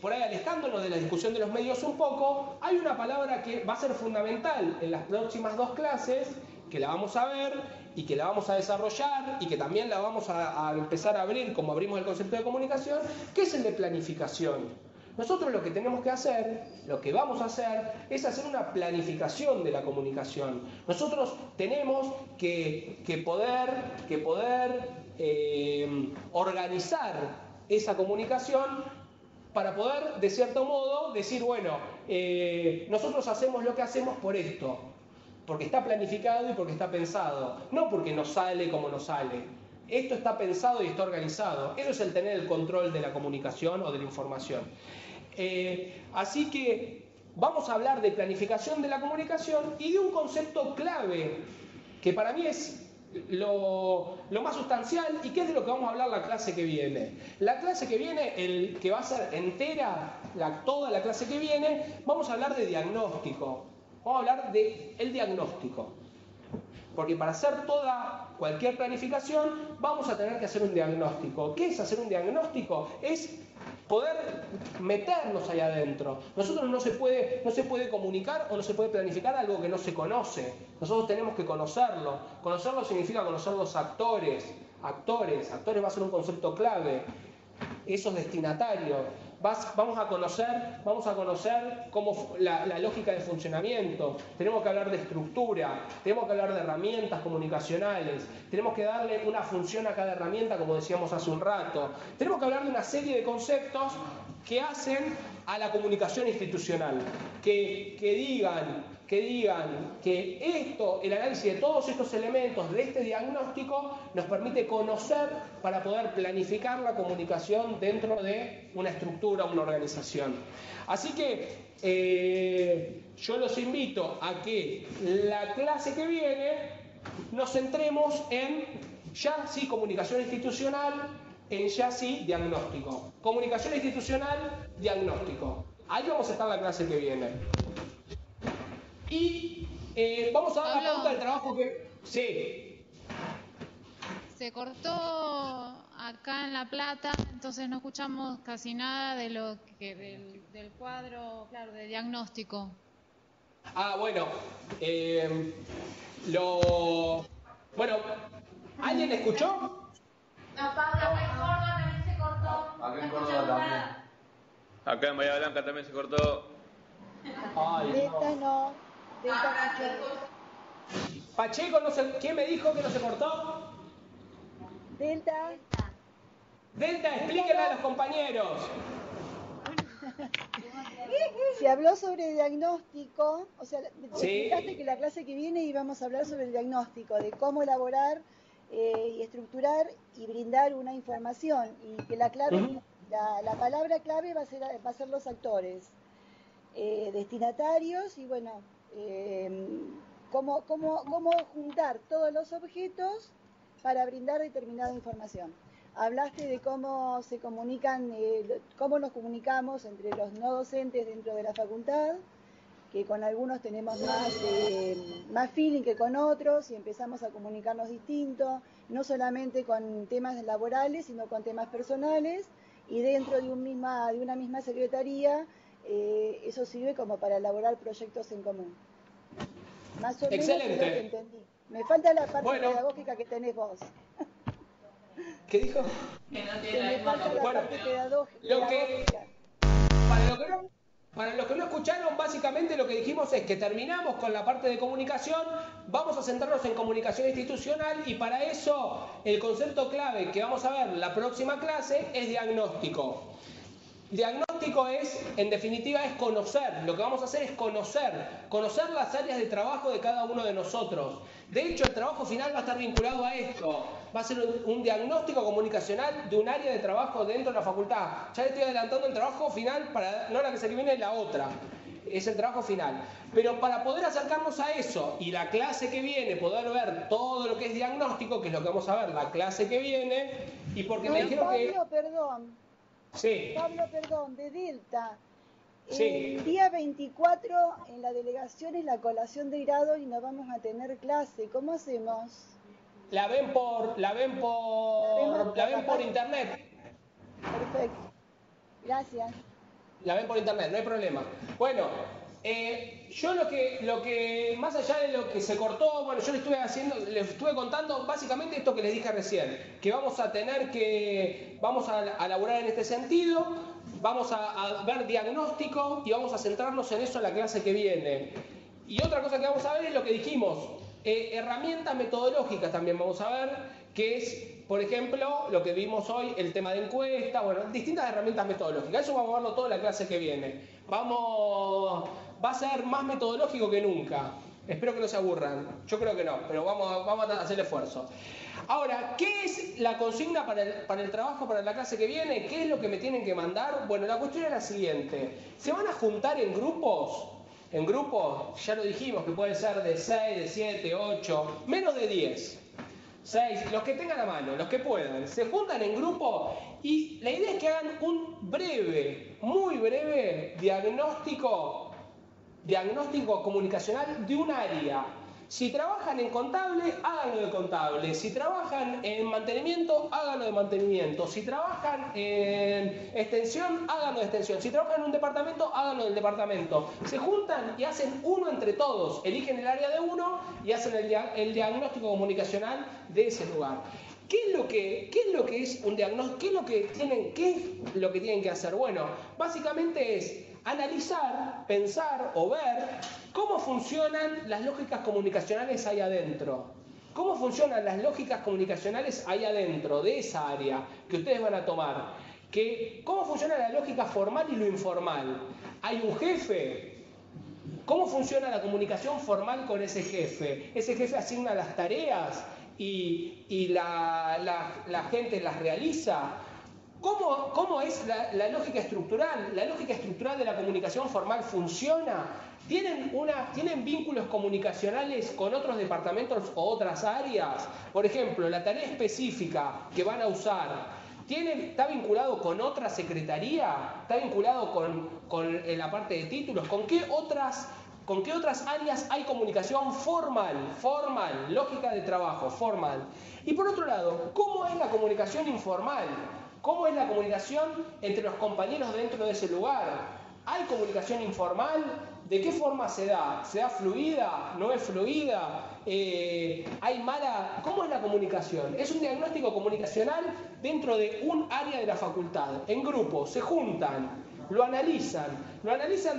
por ahí alejándonos de la discusión de los medios un poco, hay una palabra que va a ser fundamental en las próximas 2 clases, que la vamos a ver y que la vamos a desarrollar y que también la vamos a empezar a abrir como abrimos el concepto de comunicación, que es el de planificación. Nosotros lo que tenemos que hacer, lo que vamos a hacer, es hacer una planificación de la comunicación. Nosotros tenemos que poder organizar esa comunicación para poder, de cierto modo, decir, bueno, nosotros hacemos lo que hacemos por esto. Porque está planificado y porque está pensado, no porque nos sale como nos sale. Esto está pensado y está organizado. Eso es el tener el control de la comunicación o de la información. Así que vamos a hablar de planificación de la comunicación y de un concepto clave que para mí es lo más sustancial y que es de lo que vamos a hablar la clase que viene. La clase que viene, que va a ser entera, toda la clase que viene, vamos a hablar de diagnóstico. Vamos a hablar del diagnóstico, porque para hacer cualquier planificación vamos a tener que hacer un diagnóstico. ¿Qué es hacer un diagnóstico? Es poder meternos ahí adentro. Nosotros no se puede comunicar o no se puede planificar algo que no se conoce. Nosotros tenemos que conocerlo. Conocerlo significa conocer los actores. Actores va a ser un concepto clave. Esos destinatarios. Vamos a conocer cómo la lógica de funcionamiento. Tenemos que hablar de estructura, tenemos que hablar de herramientas comunicacionales, tenemos que darle una función a cada herramienta, como decíamos hace un rato. Tenemos que hablar de una serie de conceptos que hacen a la comunicación institucional, que digan que el análisis de todos estos elementos de este diagnóstico nos permite conocer para poder planificar la comunicación dentro de una estructura, una organización. Así que yo los invito a que la clase que viene nos centremos en ya sí comunicación institucional, en ya sí diagnóstico. Comunicación institucional, diagnóstico. Ahí vamos a estar la clase que viene. Y vamos a dar la pauta del trabajo que... Sí. Se cortó acá en La Plata, entonces no escuchamos casi nada de del cuadro, claro, de diagnóstico. Bueno. Bueno, ¿alguien escuchó? No, Pablo, acá en Córdoba también se cortó. Acá en Córdoba también. Acá en Bahía Blanca también se cortó. Ay, no. Pacheco, no sé, ¿quién me dijo que no se cortó? Delta, explíquenle a los compañeros. Se habló sobre diagnóstico, o sea, sí. Explicaste que la clase que viene íbamos a hablar sobre el diagnóstico, de cómo elaborar y estructurar y brindar una información, y que la clave, la palabra clave va a ser los actores, destinatarios, y bueno, cómo juntar todos los objetos para brindar determinada información. Hablaste de cómo se comunican, cómo nos comunicamos entre los no docentes dentro de la facultad, que con algunos tenemos más feeling que con otros y empezamos a comunicarnos distinto, no solamente con temas laborales, sino con temas personales, y dentro de una misma secretaría eso sirve como para elaborar proyectos en común. Más o menos Excelente. creo que entendí. Me falta la parte pedagógica que tenés vos. ¿Qué dijo? Que no Que tiene la me misma falta la Bueno, parte pedagógica. Para los que no escucharon, básicamente lo que dijimos es que terminamos con la parte de comunicación, vamos a centrarnos en comunicación institucional y para eso el concepto clave que vamos a ver la próxima clase es diagnóstico. Diagnóstico es, en definitiva, es conocer. Lo que vamos a hacer es conocer las áreas de trabajo de cada uno de nosotros. De hecho, el trabajo final va a estar vinculado a esto. Va a ser un diagnóstico comunicacional de un área de trabajo dentro de la facultad. Ya le estoy adelantando el trabajo final, para no la que se viene, la otra. Es el trabajo final. Pero para poder acercarnos a eso y la clase que viene, poder ver todo lo que es diagnóstico, que es lo que vamos a ver la clase que viene, y porque me dijeron que... Sí. Pablo, perdón, de Delta. Sí. El día 24 en la delegación es la colación de grado y no vamos a tener clase. ¿Cómo hacemos? La ven por internet. Perfecto. Gracias. La ven por internet, no hay problema. Bueno, yo lo que más allá de lo que se cortó, bueno, yo les estuve contando básicamente esto que les dije recién, que vamos a elaborar en este sentido, vamos a ver diagnóstico y vamos a centrarnos en eso en la clase que viene. Y otra cosa que vamos a ver es lo que dijimos, herramientas metodológicas también vamos a ver, que es, por ejemplo, lo que vimos hoy, el tema de encuesta, bueno, distintas herramientas metodológicas. Eso vamos a verlo todo en la clase que viene. Va a ser más metodológico que nunca. Espero que no se aburran. Yo creo que no, pero vamos a hacer el esfuerzo. Ahora, ¿qué es la consigna para el trabajo, para la clase que viene? ¿Qué es lo que me tienen que mandar? Bueno, la cuestión es la siguiente. ¿Se van a juntar en grupos? En grupos, ya lo dijimos, que puede ser de 6, de 7, 8, menos de 10. 6, los que tengan a mano, los que puedan, se juntan en grupo y la idea es que hagan un breve, muy breve diagnóstico comunicacional de un área. Si trabajan en contable, háganlo de contable. Si trabajan en mantenimiento, háganlo de mantenimiento. Si trabajan en extensión, háganlo de extensión. Si trabajan en un departamento, háganlo del departamento. Se juntan y hacen uno entre todos. Eligen el área de uno y hacen el diagnóstico comunicacional de ese lugar. ¿Qué es lo que es un diagnóstico? ¿Qué es lo que tienen que hacer? Bueno, básicamente es analizar, pensar o ver cómo funcionan las lógicas comunicacionales ahí adentro. ¿Cómo funcionan las lógicas comunicacionales ahí adentro de esa área que ustedes van a tomar? ¿Cómo funciona la lógica formal y lo informal? ¿Hay un jefe? ¿Cómo funciona la comunicación formal con ese jefe? ¿Ese jefe asigna las tareas y la gente las realiza? ¿Cómo es la lógica estructural? ¿La lógica estructural de la comunicación formal funciona? ¿Tienen vínculos comunicacionales con otros departamentos o otras áreas? Por ejemplo, la tarea específica que van a usar, ¿está vinculado con otra secretaría? ¿Está vinculado con la parte de títulos? ¿Con qué otras áreas hay comunicación formal, lógica de trabajo, formal? Y por otro lado, ¿cómo es la comunicación informal? ¿Cómo es la comunicación entre los compañeros dentro de ese lugar? ¿Hay comunicación informal? ¿De qué forma se da? ¿Se da fluida? ¿No es fluida? ¿Hay mala? ¿Cómo es la comunicación? Es un diagnóstico comunicacional dentro de un área de la facultad. En grupo, se juntan, lo analizan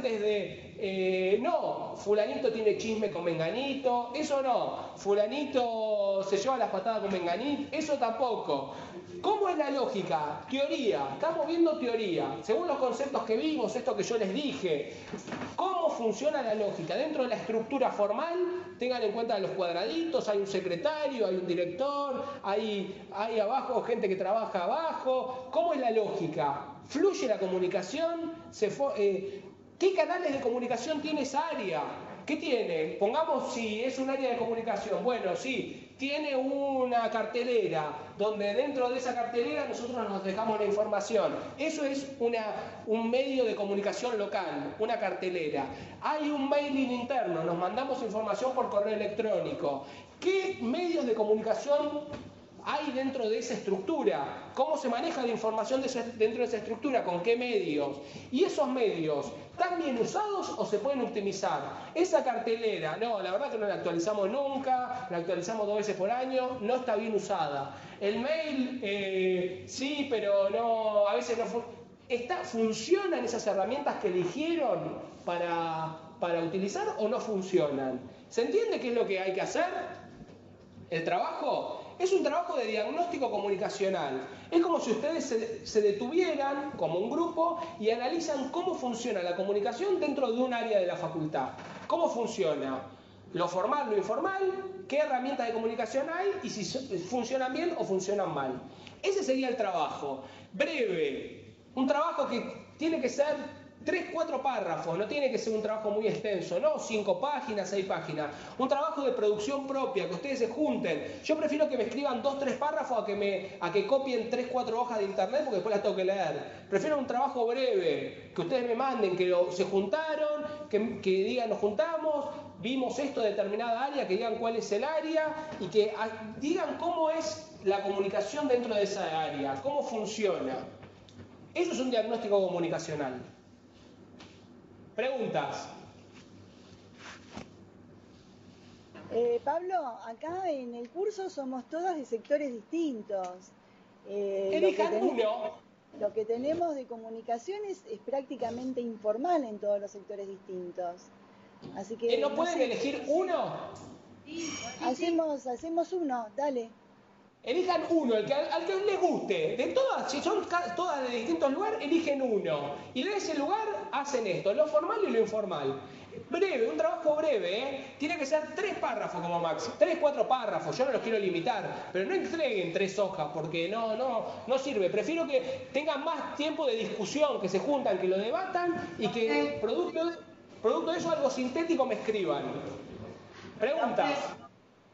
desde, no, fulanito tiene chisme con menganito, eso no, fulanito se lleva las patadas con menganito, eso tampoco. ¿Cómo es la lógica? Teoría, estamos viendo teoría, según los conceptos que vimos, esto que yo les dije. ¿Cómo funciona la lógica? Dentro de la estructura formal, tengan en cuenta los cuadraditos, hay un secretario, hay un director, hay abajo gente que trabaja abajo. ¿Cómo es la lógica? ¿Fluye la comunicación? ¿Qué canales de comunicación tiene esa área? ¿Qué tiene? Pongamos si es un área de comunicación. Bueno, sí, tiene una cartelera, donde dentro de esa cartelera nosotros nos dejamos la información. Eso es un medio de comunicación local, una cartelera. Hay un mailing interno, nos mandamos información por correo electrónico. ¿Qué medios de comunicación hay dentro de esa estructura, cómo se maneja la información dentro de esa estructura, con qué medios, y esos medios, ¿están bien usados o se pueden optimizar? Esa cartelera, no, la verdad que no la actualizamos nunca, la actualizamos 2 veces por año, no está bien usada. El mail, sí, pero no, a veces no ¿funcionan esas herramientas que eligieron para utilizar o no funcionan? ¿Se entiende qué es lo que hay que hacer? El trabajo es un trabajo de diagnóstico comunicacional. Es como si ustedes se detuvieran como un grupo y analizan cómo funciona la comunicación dentro de un área de la facultad. ¿Cómo funciona? Lo formal, lo informal, qué herramientas de comunicación hay y si funcionan bien o funcionan mal. Ese sería el trabajo. Breve. Un trabajo que tiene que ser 3, 4 párrafos, no tiene que ser un trabajo muy extenso, no 5 páginas, 6 páginas. Un trabajo de producción propia, que ustedes se junten. Yo prefiero que me escriban 2, 3 párrafos a que copien 3, 4 hojas de internet porque después las tengo que leer. Prefiero un trabajo breve, que ustedes me manden, que se juntaron, que digan nos juntamos, vimos esto de determinada área, que digan cuál es el área y que digan cómo es la comunicación dentro de esa área, cómo funciona. Eso es un diagnóstico comunicacional. Preguntas. Pablo, acá en el curso somos todos de sectores distintos. Elijan uno. Lo que tenemos de comunicaciones es prácticamente informal en todos los sectores distintos. Así que ¿No pueden elegir uno? Hacemos uno, dale. Elijan uno, al que les guste. De todas, si son todas de distintos lugares, eligen uno. Y de ese lugar hacen esto, lo formal y lo informal. Breve, un trabajo breve, ¿eh? Tiene que ser 3 párrafos como máximo. 3, 4 párrafos, yo no los quiero limitar. Pero no entreguen 3 hojas porque no sirve. Prefiero que tengan más tiempo de discusión, que se juntan, que lo debatan y que producto de eso algo sintético me escriban. Preguntas.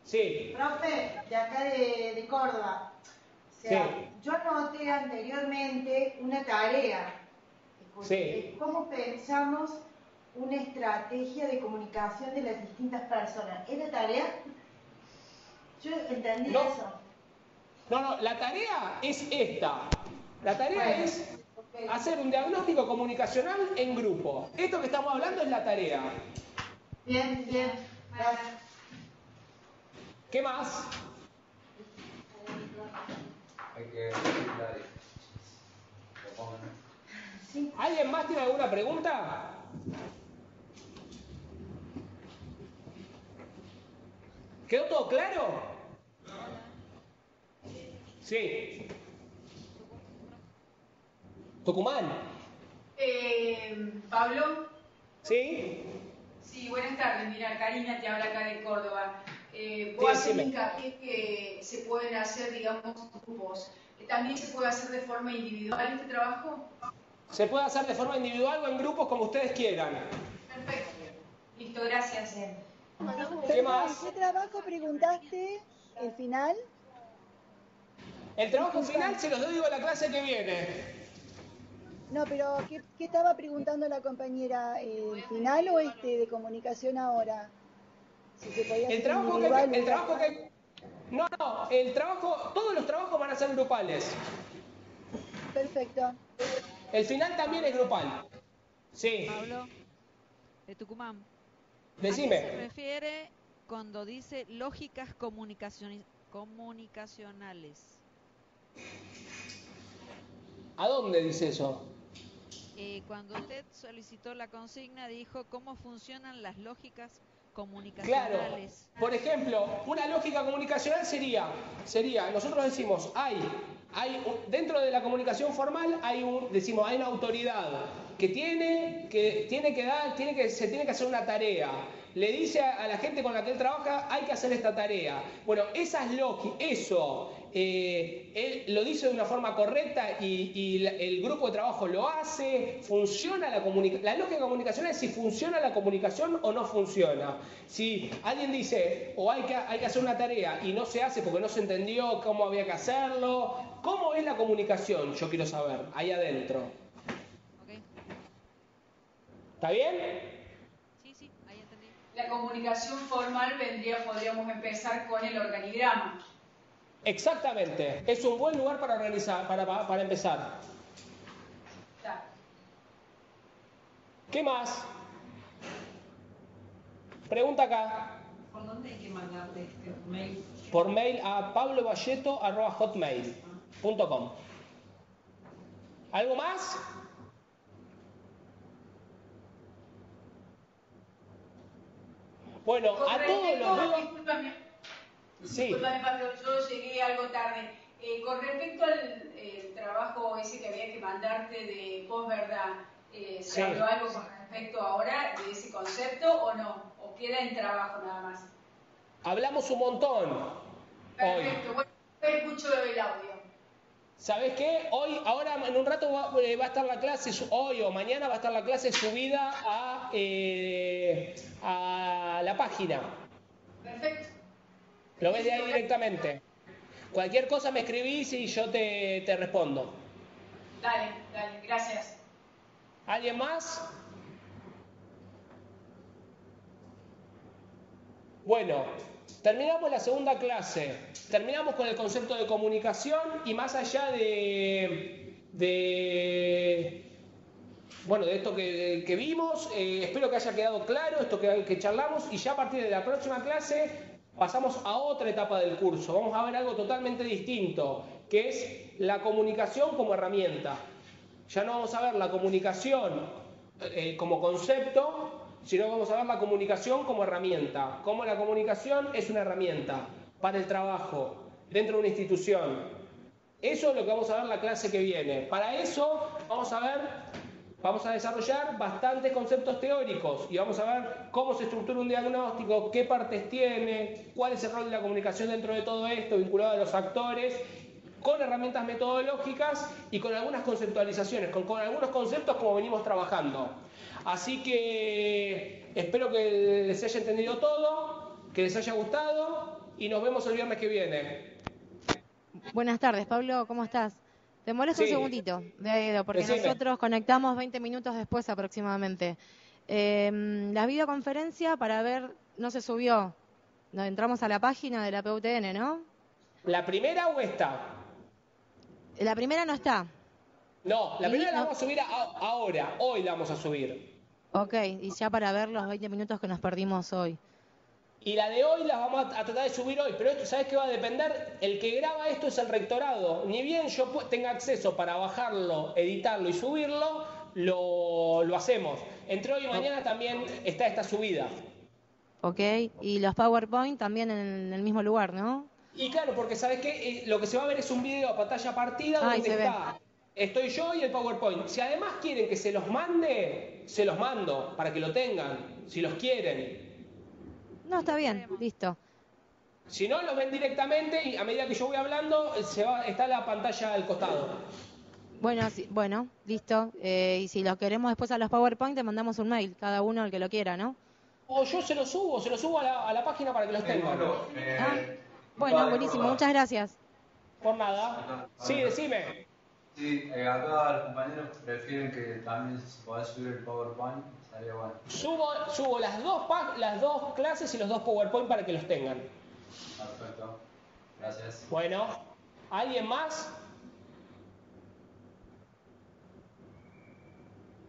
Sí. Profe, de acá de Córdoba. O sea, sí. Yo anoté anteriormente una tarea. Sí. ¿Cómo pensamos una estrategia de comunicación de las distintas personas? ¿Es la tarea? Yo entendí eso. No, la tarea es esta. La tarea es hacer un diagnóstico comunicacional en grupo. Esto que estamos hablando es la tarea. Bien, gracias. ¿Qué más? Hay que ¿Alguien más tiene alguna pregunta? ¿Quedó todo claro? Sí. Tucumán. Pablo. ¿Sí? Sí, buenas tardes. Mira, Karina te habla acá de Córdoba. Vos haces hincapié que se pueden hacer, digamos, grupos. ¿También se puede hacer de forma individual este trabajo? Se puede hacer de forma individual o en grupos como ustedes quieran. Perfecto. Listo, gracias. ¿Qué más? ¿Qué trabajo preguntaste? ¿El final? El trabajo final se los digo en la clase que viene. No, pero ¿qué estaba preguntando la compañera? ¿El final o de comunicación ahora? Si se podía hacer todos los trabajos van a ser grupales. Perfecto. El final también es grupal. Sí. Pablo, de Tucumán. Decime. ¿A qué se refiere cuando dice lógicas comunicacionales? ¿A dónde dice eso? Cuando usted solicitó la consigna, dijo cómo funcionan las lógicas comunicacionales. Claro. Por ejemplo, una lógica comunicacional sería, nosotros decimos, dentro de la comunicación formal hay una autoridad que se tiene que hacer una tarea. Le dice a la gente con la que él trabaja, hay que hacer esta tarea. Bueno, él lo dice de una forma correcta y el grupo de trabajo lo hace, funciona la lógica comunicacional es si funciona la comunicación o no funciona. Si alguien dice, hay que hacer una tarea y no se hace porque no se entendió cómo había que hacerlo, ¿cómo es la comunicación? Yo quiero saber, ahí adentro. Okay. ¿Está bien? Sí, ahí entendí. La comunicación formal podríamos empezar con el organigrama. Exactamente. Es un buen lugar para organizar, para empezar. ¿Qué más? Pregunta acá. ¿Por dónde hay que mandarte este mail? Por mail a pabloballeto@hotmail.com. ¿Algo más? Bueno, a todos los veo... Discúlpame, Sí. Pablo, yo llegué algo tarde. Con respecto al trabajo ese que había que mandarte de posverdad, ¿se habló algo con respecto ahora de ese concepto o no? ¿O queda en trabajo nada más? Hablamos un montón. Perfecto, hoy. bueno, escucho el audio. ¿Sabés qué? Hoy, ahora en un rato va a estar la clase, hoy o mañana va a estar la clase subida a la página. Perfecto. Lo ves de ahí directamente. Cualquier cosa me escribís y yo te respondo. Dale, gracias. ¿Alguien más? Bueno, terminamos la segunda clase. Terminamos con el concepto de comunicación y más allá de esto que vimos, espero que haya quedado claro esto que charlamos y ya a partir de la próxima clase pasamos a otra etapa del curso. Vamos a ver algo totalmente distinto, que es la comunicación como herramienta. Ya no vamos a ver la comunicación como concepto, sino vamos a ver la comunicación como herramienta. Cómo la comunicación es una herramienta para el trabajo dentro de una institución. Eso es lo que vamos a ver la clase que viene. Para eso vamos a desarrollar bastantes conceptos teóricos y vamos a ver cómo se estructura un diagnóstico, qué partes tiene, cuál es el rol de la comunicación dentro de todo esto, vinculado a los actores, con herramientas metodológicas y con algunas conceptualizaciones, con algunos conceptos como venimos trabajando. Así que espero que les haya entendido todo, que les haya gustado y nos vemos el viernes que viene. Buenas tardes, Pablo, ¿cómo estás? Te molesto un segundito, porque nosotros conectamos 20 minutos después aproximadamente. La videoconferencia para ver no se subió. Nos entramos a la página de la PUTN, ¿no? ¿La primera o esta? La primera no está. No, la primera la vamos a subir ahora, hoy la vamos a subir. Ok, y ya para ver los 20 minutos que nos perdimos hoy. Y la de hoy la vamos a tratar de subir hoy, pero esto, ¿sabes qué va a depender? El que graba esto es el rectorado. Ni bien yo tenga acceso para bajarlo, editarlo y subirlo, lo hacemos. Entre hoy y mañana también está esta subida. Ok, y los PowerPoint también en el mismo lugar, ¿no? Y claro, porque ¿sabes qué? Lo que se va a ver es un video a pantalla partida donde está... Estoy yo y el PowerPoint. Si además quieren que se los mande, se los mando para que lo tengan, si los quieren. No, está bien, listo. Si no, los ven directamente y a medida que yo voy hablando, está la pantalla al costado. Bueno, sí, listo. Y si los queremos después a los PowerPoint, te mandamos un mail, cada uno el que lo quiera, ¿no? O yo se los subo a la página para que los tengan. Bueno, buenísimo, muchas gracias. Por nada. Sí, decime. Sí, acá los compañeros prefieren que también se pueda subir el PowerPoint, estaría bueno. Subo las dos clases y los dos PowerPoint para que los tengan. Perfecto, gracias. Bueno, ¿alguien más?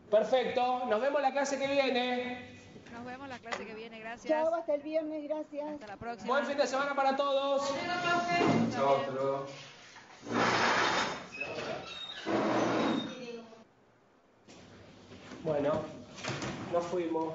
Perfecto, nos vemos la clase que viene. Nos vemos la clase que viene, gracias. Chao, hasta el viernes, gracias. Hasta la próxima. Buen fin de semana para todos. Chao, hasta luego. Bueno, nos fuimos.